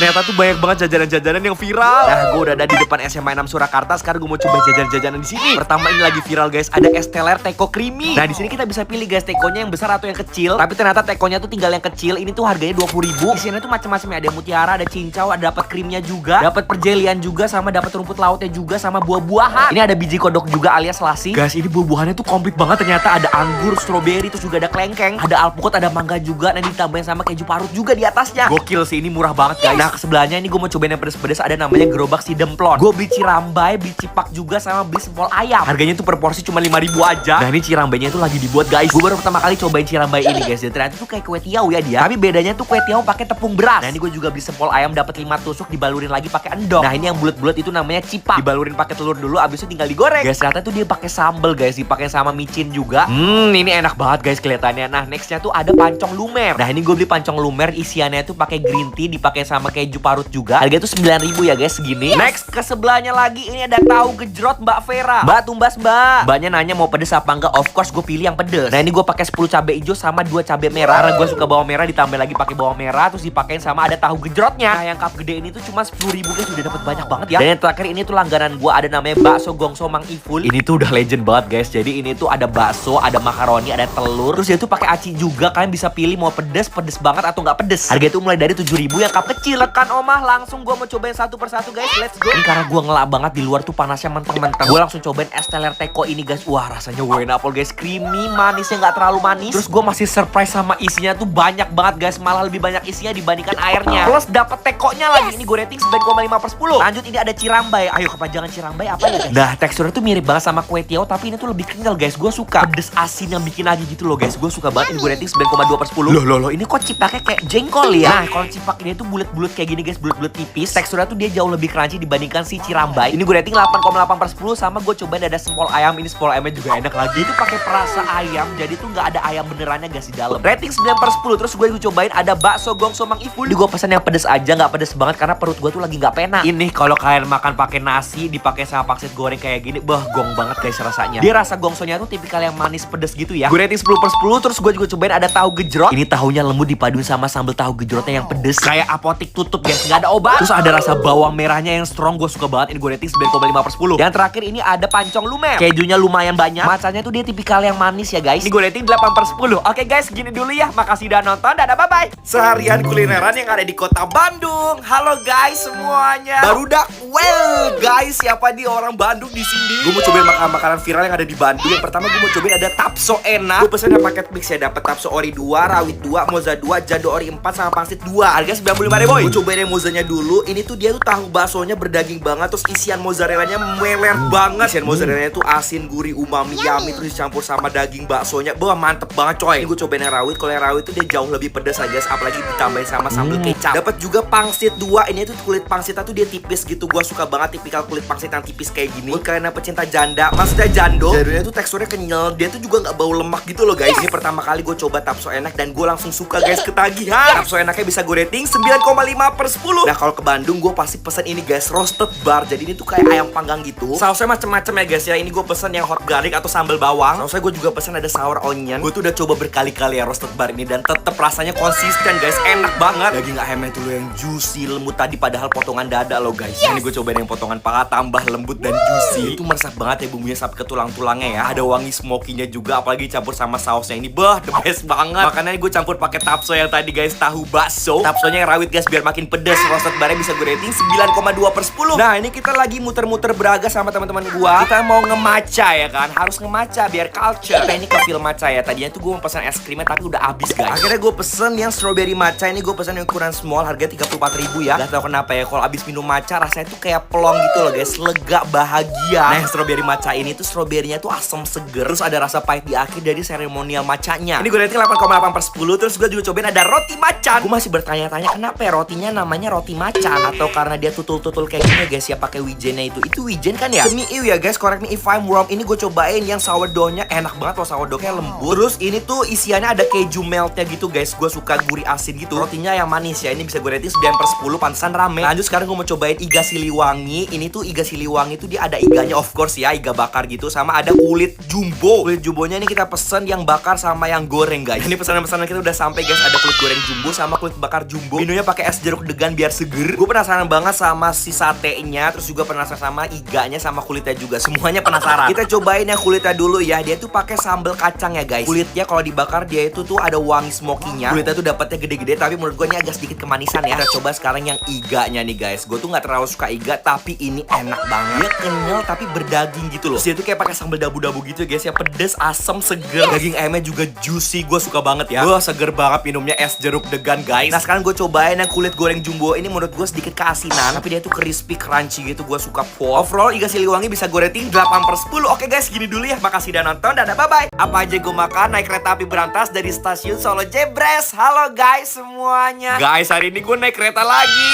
Ternyata tuh banyak banget jajanan-jajanan yang viral. Nah, gue udah ada di depan SMA 6 Surakarta. Sekarang gue mau coba jajan-jajanan di sini. Pertama ini lagi viral guys, ada es teler teko creamy. Nah, di sini kita bisa pilih guys tekonya yang besar atau yang kecil. Tapi ternyata tekonya tuh tinggal yang kecil. Ini tuh harganya 20.000. Di sini tuh macam-macam ya. Ada mutiara, ada cincau, ada dapat krimnya juga, dapat perjelian juga, sama dapat rumput lautnya juga, sama buah-buahan. Ini ada biji kodok juga alias selasi. Guys, ini buah-buahannya tuh komplit banget ternyata. Ada anggur, stroberi, terus juga ada kelengkeng, ada alpukat, ada mangga juga. Dan ditambahin sama keju parut juga di atasnya. Gokil sih, ini murah banget guys. Nah, ke sebelahnya ini gue mau cobain yang pedes-pedes. Ada namanya gerobak si demplon. Gue beli cirambai, beli cipak juga, sama beli sempol ayam. Harganya tuh per porsi cuma 5.000 aja. Nah, ini cirambainya tuh lagi dibuat guys. Gue baru pertama kali cobain cirambai ini guys. Dan ternyata tuh kayak kue tiaw ya dia. Tapi bedanya tuh kue tiaw pakai tepung beras. Nah, ini gue juga beli sempol ayam dapat 5 tusuk dibalurin lagi pakai endong. Nah, ini yang bulat-bulat itu namanya cipak. Dibalurin pakai telur dulu, abis itu tinggal digoreng. Guys, ternyata tuh dia pakai sambal guys, dipakai sama micin juga. Ini enak banget guys kelihatannya. Nah, nextnya tuh ada pancong lumer. Nah, ini gue beli pancong lumer, isiannya tuh pakai green tea, dipakai sama keju parut juga. Harganya tuh 9.000 ya guys segini. Next ke sebelahnya lagi ini ada tahu gejrot Mbak Vera. Mbak tumbas Mbak. Mbaknya nanya mau pedes apa enggak. Of course gue pilih yang pedes. Nah, ini gue pakai 10 cabai hijau sama 2 cabai merah. Karena gue suka bawang merah, ditambah lagi pakai bawang merah, terus dipakein sama ada tahu gejrotnya. Nah, yang cup gede ini tuh cuma 10.000 guys, udah dapat banyak banget ya. Dan yang terakhir ini tuh langganan gue, ada namanya bakso gongso Mang Iful. Ini tuh udah legend banget banget guys. Jadi ini tuh ada bakso, ada makaroni, ada telur. Terus dia tuh pakai aci juga. Kalian bisa pilih mau pedes banget atau nggak pedes. Harga itu mulai dari 7.000 yang cup kecil. Kan omah, langsung gue mau cobain satu persatu guys. Let's go. Ini karena gue ngelak banget di luar tuh panasnya menteng-menteng. Gue langsung cobain es teler teko ini guys. Wah rasanya enak guys, creamy, manisnya nggak terlalu manis. Terus gue masih surprise sama isinya tuh banyak banget guys. Malah lebih banyak isinya dibandingkan airnya. Plus dapat tekonya lagi. Ini gue rating 9,5/10. Lanjut ini ada cirambai. Ayo kepanjangan cirambai apa ya guys? Nah teksturnya tuh mirip banget sama kue tiaw, tapi ini tuh lebih kenyal guys. Gue suka pedes asin yang bikin lagi gitu loh guys. Gue suka banget. Ini gue rating 9,2/10. Loh ini kok cipaknya kayak jengkol ya? Nah kalau cipak ini tuh bulat-bulat kayak gini guys, bulat-bulat tipis. Teksturnya tuh dia jauh lebih crunchy dibandingkan si cirambai. Ini gue rating 8,8/10. Sama gue cobain ada sempol ayam. Ini sempol ayamnya juga enak lagi. Itu pakai perasa ayam, jadi tuh nggak ada ayam benerannya guys di dalam. Rating 9/10. Terus gue cobain ada bakso gongso Mang Ipul. Ini gue pesan yang pedes aja, nggak pedes banget karena perut gue tuh lagi nggak pena. Ini kalau kalian makan pakai nasi dipakai sama pangsit goreng kayak gini, gong banget guys rasanya. Dia rasa gongsonya tuh tipikal yang manis pedes gitu ya. Gue rating 10/10. Terus gue juga cobain ada tahu gejrot. Ini tahunya lembut dipaduin sama sambal tahu gejrotnya yang pedes. Kayak apotik tutup guys, nggak ada obat. Terus ada rasa bawang merahnya yang strong, gue suka banget. Ini gue rating 9,5/10. Yang terakhir ini ada pancong lumer. Kejunya lumayan banyak. Macanya tuh dia tipikal yang manis ya guys. Ini gue rating 8/10. Oke guys, gini dulu ya. Makasih udah nonton. Dadah, bye-bye. Seharian kulineran yang ada di kota Bandung. Halo guys semuanya. Barudak. Well guys, siapa nih orang Bandung di sini? Gue mau cobain makanan viral yang ada di Bandung. Yang pertama gue mau cobain ada tapso enak. Gue pesennya paket mix ya. Dapat tapso ori 2, rawit 2, moza 2, jado ori 4 sama pangsit 2. Harga 95.000 boy. Gue cobain yang mozanya dulu. Ini tuh dia tuh tahu baksonya berdaging banget. Terus isian mozzarellanya meler banget. Isian mozzarellanya tuh asin, gurih, umami, yummy. Terus dicampur sama daging baksonya. Mantep banget coy. Ini gue cobain yang rawit. Kalau yang rawit tuh dia jauh lebih pedas aja. Apalagi ditambahin sama sambal kecap. Dapat juga pangsit 2. Ini tuh kulit pangsitnya tuh dia tipis gitu. Gue suka banget tipikal kulit pangsit yang tipis kayak gini. Buat kalian yang pecinta janda, maksudnya jando, jadonya tuh teksturnya kenyal. Dia tuh juga nggak bau lemak gitu loh guys. Ini pertama kali gue coba tapso enak dan gue langsung suka guys, ketagihan. Tapso enaknya bisa gue rating 9,5/10. Nah kalau ke Bandung gue pasti pesen ini guys, roasted bar. Jadi ini tuh kayak ayam panggang gitu. Sausnya macem-macem ya guys ya. Ini gue pesen yang hot garlic atau sambal bawang. Sausnya gue juga pesen ada sour onion. Gue tuh udah coba berkali-kali ya roasted bar ini dan tetep rasanya konsisten guys, enak banget. Daging ayamnya tuh yang juicy, lembut tadi padahal potongan dada loh guys. Ini gue cobain yang potongan paha tambah lembut dan juicy. Itu meresap banget ya bumbunya sampai ke tulang-tulangnya ya. Ada wangi smokinya juga, apalagi campur sama sausnya ini. The best banget. Makanya gue campur pakai tapso yang tadi guys, tahu bakso. Tapsonya yang rawit guys biar makin pedes. Roasted barnya bisa gue rating 9,2/10. Nah ini kita lagi muter-muter Braga sama teman-teman gua. Kita mau ngemaca ya kan. Harus ngemaca biar culture. Kita ini ke film matcha ya. Tadinya tuh gue mau pesan es krimnya tapi udah habis guys. Akhirnya gue pesen yang strawberry matcha. Ini gue pesen yang ukuran small, harga 34.000 ya. Gak tau kenapa ya, kalau abis minum matcha rasanya tuh kayak plong gitu loh guys. Lega, bahagia. Nah yang strawberry matcha ini tuh stroberinya tuh asam seger. Terus ada rasa pahit di akhir dari seremonial matchanya. Ini gue rating 8,8/10. Terus gue juga cobain ada roti macan. Gue masih bertanya-tanya kenapa ya rotinya namanya roti macan. Atau karena dia tutul-tutul kayak gini guys ya, pakai wijennya itu. Itu wijen kan ya? Demi ya guys, correct me if I'm wrong. Ini gue cobain yang sourdough-nya enak banget loh, sourdough-nya lembut. Terus ini tuh isiannya ada keju meltnya gitu guys. Gue suka gurih asin gitu. Rotinya yang manis ya. Ini bisa gue rating 9/10, pantesan rame. Lanjut sekarang gue mau cobain iga siliwangi. Ini tuh iga siliwangi tuh dia ada iganya of course ya, iga bakar gitu. Sama ada kulit jumbo. Kulit jumbonya ini kita pesen yang bakar sama yang goreng guys. Ini pesanan-pesanan kita udah sampai guys. Ada kulit goreng jumbo sama kulit bakar jumbo. Minumnya pakai es jeruk degan biar seger. Gue penasaran banget sama si satenya. Terus juga penasaran sama iganya sama kulitnya juga. Semuanya penasaran. Kita cobain yang kulitnya dulu ya. Dia tuh pakai sambal kacang ya guys. Kulitnya kalau dibakar dia itu tuh ada wangi smokinya. Kulitnya tuh dapatnya gede-gede, tapi menurut gue ini agak sedikit kemanisan ya. Kita coba sekarang yang iganya nih guys. Gue tuh nggak terlalu suka iga, tapi ini enak banget. Dia kenyal tapi berdaging gitu loh. Terus dia tuh kayak pakai sambal dabu-dabu gitu guys ya. Pedes, asam, seger. Daging ayamnya juga juicy. Gue suka banget ya. Gue seger banget minumnya es jeruk degan guys. Nah sekarang gue cobain yang kulit goreng jumbo. Ini menurut gue sedikit keasinan, tapi dia tuh crispy, crunchy gitu. Gue suka pop. Overall iga siliwangi bisa gue rating 8/10. Oke guys, gini dulu ya. Makasih udah nonton. Dadah, bye-bye. Apa aja gue makan naik kereta api berantas dari stasiun Solo Jebres. Halo guys semuanya. Guys, hari ini gue naik kereta lagi.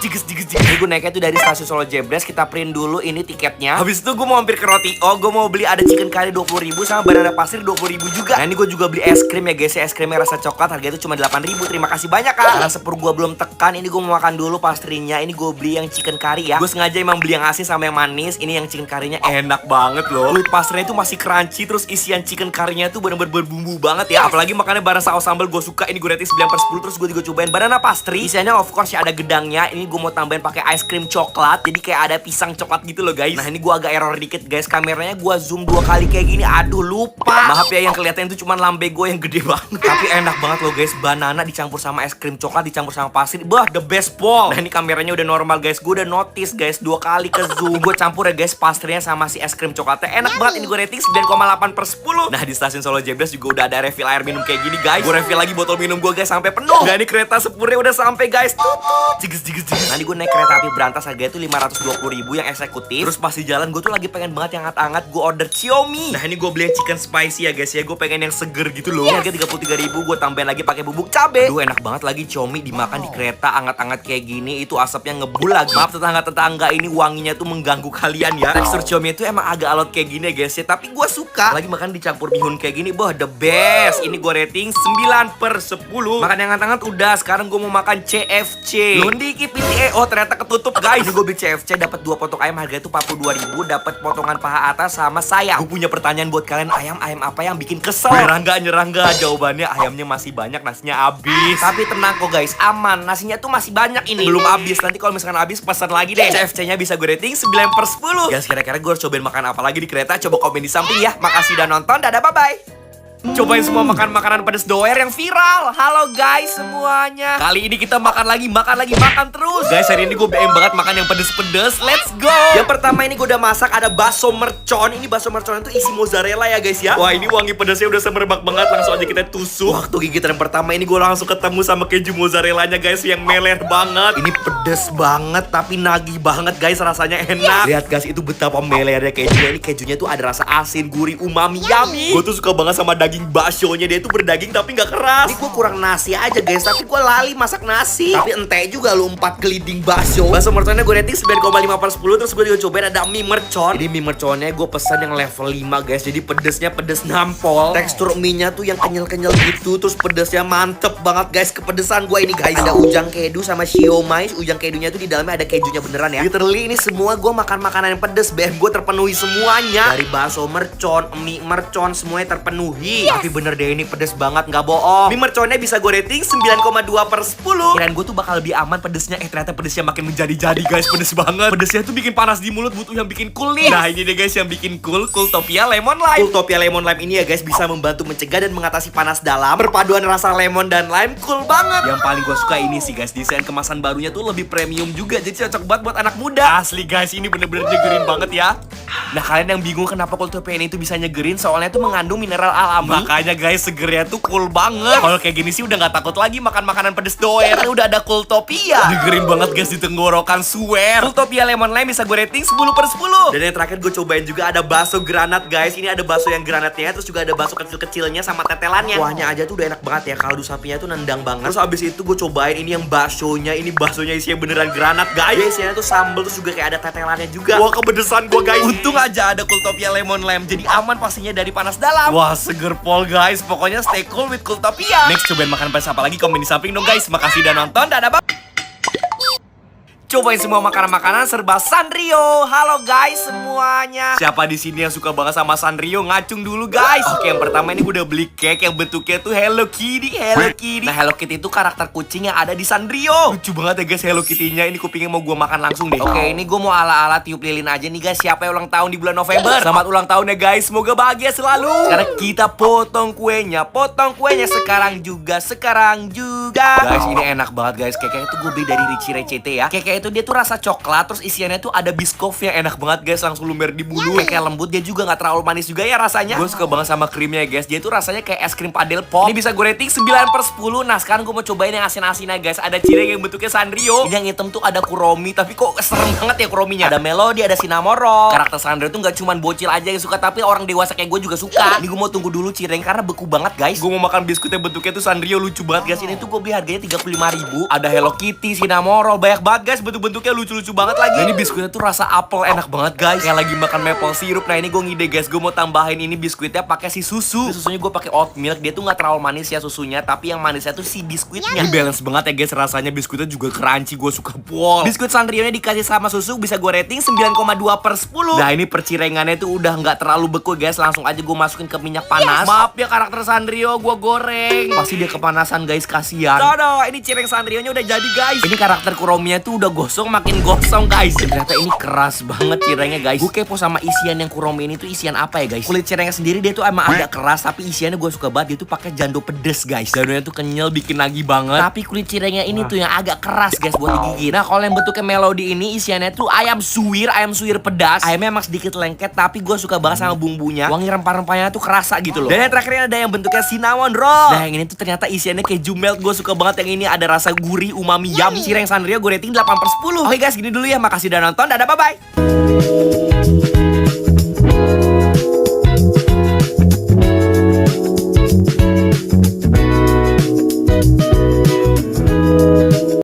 Jiges. Ini gue naiknya tuh dari stasiun Solo Jebres. Kita print dulu ini tiketnya. Habis itu gue mau mampir ke roti. Gue mau beli ada chicken curry 20.000 sama banana pasir 20.000 juga. Nah ini gue juga beli es krim ya guys ya. Es krimnya rasa coklat, harga itu cuma 8.000. Terima kasih banyak kak. Karena sepur gue belum tekan, ini gue mau makan dulu pastrinya. Ini gue beli yang chicken curry ya. Gue sengaja emang beli yang asin sama yang manis. Ini yang chicken currynya enak banget loh. Kulit pastrinya itu masih crunchy. Terus isian chicken currynya tuh bener-bener berbumbu banget ya. Apalagi makannya bareng saus sambal, gue suka. Ini gue rating 9/10. Terus gue juga cobain banana pastry. Isiannya of course ya ada gedangnya. Ini gue mau tambahin pakai ice cream coklat. Jadi kayak ada pisang coklat gitu loh guys. Nah ini gue agak error dikit guys. Kamera kameranya gue zoom 2 kali kayak gini, aduh lupa. Maaf ya, yang kelihatan itu cuma lambe gue yang gede banget. Tapi enak banget loh guys, banana dicampur sama es krim coklat dicampur sama pasir. Bah, the best ball. Nah ini kameranya udah normal guys, gue udah notice guys 2 kali ke zoom. Gue campur ya guys pasirnya sama si es krim coklatnya. Enak banget, ini gue rating 9,8/10. Nah di stasiun Solo Jebres juga udah ada refill air minum kayak gini guys. Gue refill lagi botol minum gue guys sampai penuh. Nah ini kereta sepurnya udah sampai guys. Jiges. Nanti gue naik kereta api berantas harganya tuh 520.000 yang eksekutif. Terus pas di jalan gue tuh lagi pengen banget yang hangat-hangat, gue order Xiaomi. Nah ini gue beli chicken spicy ya guys ya, gue pengen yang seger gitu loh. Harga 33.000, gue tambahin lagi pakai bubuk cabe. Aduh enak banget lagi Xiaomi dimakan di kereta hangat-hangat kayak gini, itu asapnya ngebul lagi. Maaf tetangga-tetangga ini wanginya tuh mengganggu kalian ya. Tekstur Xiaomi itu emang agak alot kayak gini ya guys ya, tapi gue suka. Lagi makan dicampur bihun kayak gini, boh the best. Ini gue rating 9/10. Makan yang hangat-hangat udah, sekarang gue mau makan CFC. Londiki PTA, oh ternyata ketutup guys. Ini gue beli CFC dapat 2 potong ayam harganya tuh 42.000, dapat potongan paha atas sama sayap. Gue punya pertanyaan buat kalian, ayam apa yang bikin kesel? Nyerah nggak? Jawabannya ayamnya masih banyak, nasinya habis. Tapi tenang kok guys, aman, nasinya tuh masih banyak ini. Belum habis, nanti kalau misalkan habis pesan lagi deh. CFC-nya bisa gue rating 9/10. Guys, kira-kira gue harus cobain makan apa lagi di kereta? Coba komen di samping ya. Makasih udah nonton, dadah bye bye. Cobain semua makan makanan pedas doer yang viral. Halo guys semuanya. Kali ini kita makan lagi, makan terus. Guys, hari ini gue BM banget makan yang pedes-pedes. Let's go. Yang pertama ini gue udah masak, ada bakso mercon. Ini bakso mercon itu isi mozzarella ya guys ya. Wah ini wangi pedasnya udah semerbak banget. Langsung aja kita tusuk. Waktu gigitan pertama ini gue langsung ketemu sama keju mozzarellanya guys, yang meler banget. Ini pedes banget tapi nagih banget guys, rasanya enak. Lihat guys, itu betapa melernya kejunya. Ini kejunya tuh ada rasa asin, gurih, umami, yummy. Gue tuh suka banget sama daging baksonya, dia tuh berdaging tapi nggak keras. Ini gue kurang nasi aja guys, tapi gue lali masak nasi. Tapi ente juga lu 4 keliding bakso. Bakso merconnya gue rating 9,5/10. Terus gue juga cobain ada mie mercon. Ini mie merconnya gue pesan yang level 5 guys, jadi pedesnya pedes nampol. Tekstur mie-nya tuh yang kenyal-kenyal gitu, terus pedesnya mantep banget guys. Kepedesan gue ini guys. Ada ujang kedu sama siomay. Ujang kedunya tuh di dalamnya ada kejunya beneran ya. Literally ini semua gue makan makanan yang pedes. BM gue terpenuhi semuanya. Dari bakso mercon, mie mercon, semuanya terpenuhi. Tapi bener deh, ini pedes banget, nggak bohong. Mie merconnya bisa gue rating 9,2/10. Kirain gue tuh bakal lebih aman pedesnya, ternyata pedesnya makin menjadi-jadi guys. Pedes banget. Pedesnya tuh bikin panas di mulut, butuh yang bikin cool nih. Nah ini deh guys yang bikin cool, Cooltopia Lemon Lime. Cooltopia Lemon Lime ini ya guys bisa membantu mencegah dan mengatasi panas dalam. Perpaduan rasa lemon dan lime cool banget. Yang paling gue suka ini sih guys, desain kemasan barunya tuh lebih premium juga, jadi cocok banget buat anak muda. Asli guys, ini bener-bener nyegerin banget ya. Nah kalian yang bingung kenapa Cooltopia ini tuh bisa nyegerin, soalnya tuh mengandung mineral alami. Makanya guys segernya tuh cool banget. Kalau kayak gini sih udah gak takut lagi makan makanan pedes doer. Karena udah ada Cooltopia. Nyegerin banget guys di tenggorokan, swear. Cooltopia Lemon Lime bisa gue rating 10/10. Dan yang terakhir gue cobain juga ada bakso granat guys. Ini ada bakso yang granatnya, terus juga ada bakso kecil-kecilnya sama tetelannya. Kuahnya aja tuh udah enak banget ya, kaldu sapinya tuh nendang banget. Terus abis itu gue cobain ini yang baksonya. Ini baksonya isinya beneran granat guys. Isinya tuh sambal, terus juga kayak ada tetelannya juga. Wah kepedesan gue guys. Untung aja ada Cooltopia Lemon Lime, jadi aman pastinya dari panas dalam. Wah seger pol guys. Pokoknya stay cool with Cooltopia. Next cobain makan pedas apa lagi, komen di samping dong guys. Makasih udah nonton, dadah bye. Cobain semua makanan-makanan serba Sanrio. Halo guys semuanya. Siapa di sini yang suka banget sama Sanrio? Ngacung dulu guys. Oke, yang pertama ini gue udah beli cake yang bentuknya tuh Hello Kitty. Nah Hello Kitty itu karakter kucing yang ada di Sanrio. Lucu banget ya guys Hello Kitty-nya. Ini kupingnya mau gue makan langsung deh. Oke, ini gue mau ala-ala tiup lilin aja nih guys. Siapa yang ulang tahun di bulan November? Selamat ulang tahun ya guys. Semoga bahagia selalu. Sekarang kita potong kuenya sekarang juga. Guys ini enak banget guys. Keke itu gue beli dari Richie Recete ya. Keke itu dia tuh rasa coklat, terus isiannya tuh ada biskof yang enak banget guys, langsung lumer di mulut. Kayak lembut, dia juga nggak terlalu manis juga ya rasanya. Gue suka banget sama krimnya guys, dia tuh rasanya kayak es krim padel pop. Ini bisa gue rating 9/10. Nah sekarang gue mau cobain yang asin-asinnya guys. Ada cireng yang bentuknya Sanrio. Ini yang hitam tuh ada Kuromi, tapi kok serem banget ya Kurominya. Ada Melody, ada Cinnamoroll. Karakter Sanrio tuh nggak cuman bocil aja yang suka, tapi orang dewasa kayak gue juga suka. Ini gue mau tunggu dulu cireng karena beku banget guys. Gue mau makan biskuit yang bentuknya tuh Sanrio, lucu banget guys. Ini tuh gue beli harganya 35.000. Ada Hello Kitty, Cinnamoroll, banyak banget guys, bentuk-bentuknya lucu-lucu banget lagi. Nah, ini biskuitnya tuh rasa apel, enak banget guys. Kayak lagi makan maple syrup. Nah ini gue ngide guys, gue mau tambahin ini biskuitnya pakai si susu. Susunya gue pakai oat milk, dia tuh nggak terlalu manis ya susunya, tapi yang manisnya tuh si biskuitnya. Ini balance banget ya guys rasanya, biskuitnya juga crunchy, gue suka pol. Biskuit Sanrio-nya dikasih sama susu bisa gue rating 9,2/10. Nah ini percirengannya tuh udah nggak terlalu beku guys, langsung aja gue masukin ke minyak panas. Maaf ya karakter Sanrio, gue goreng. Pasti dia kepanasan guys, kasihan. Ini cireng Sanrio-nya udah jadi guys. Ini karakter Kurominya tuh udah gosong makin gosong guys. Ternyata ini keras banget cirengnya guys. Gue kepo sama isian yang Kuromi ini tuh isian apa ya guys. Kulit cirengnya sendiri dia tuh emang agak keras, tapi isiannya gue suka banget. Dia tuh pakai jando pedes guys. Jandonya tuh kenyal, bikin lagi banget. Tapi kulit cirengnya ini tuh yang agak keras guys buat digigit. Nah kalau yang bentuknya melodi ini isiannya tuh ayam suwir pedas. Ayamnya emang sedikit lengket, tapi gue suka banget sama bumbunya. Wangi rempah-rempahnya tuh kerasa gitu loh. Dan yang terakhirnya ada yang bentuknya cinnamon roll. Nah yang ini tuh ternyata isiannya keju melt. Gue suka banget yang ini, ada rasa gurih, umami, yummy. Cireng Sanrio gue rating 8/10. Oke guys, gini dulu ya. Makasih udah nonton. Dadah, bye-bye.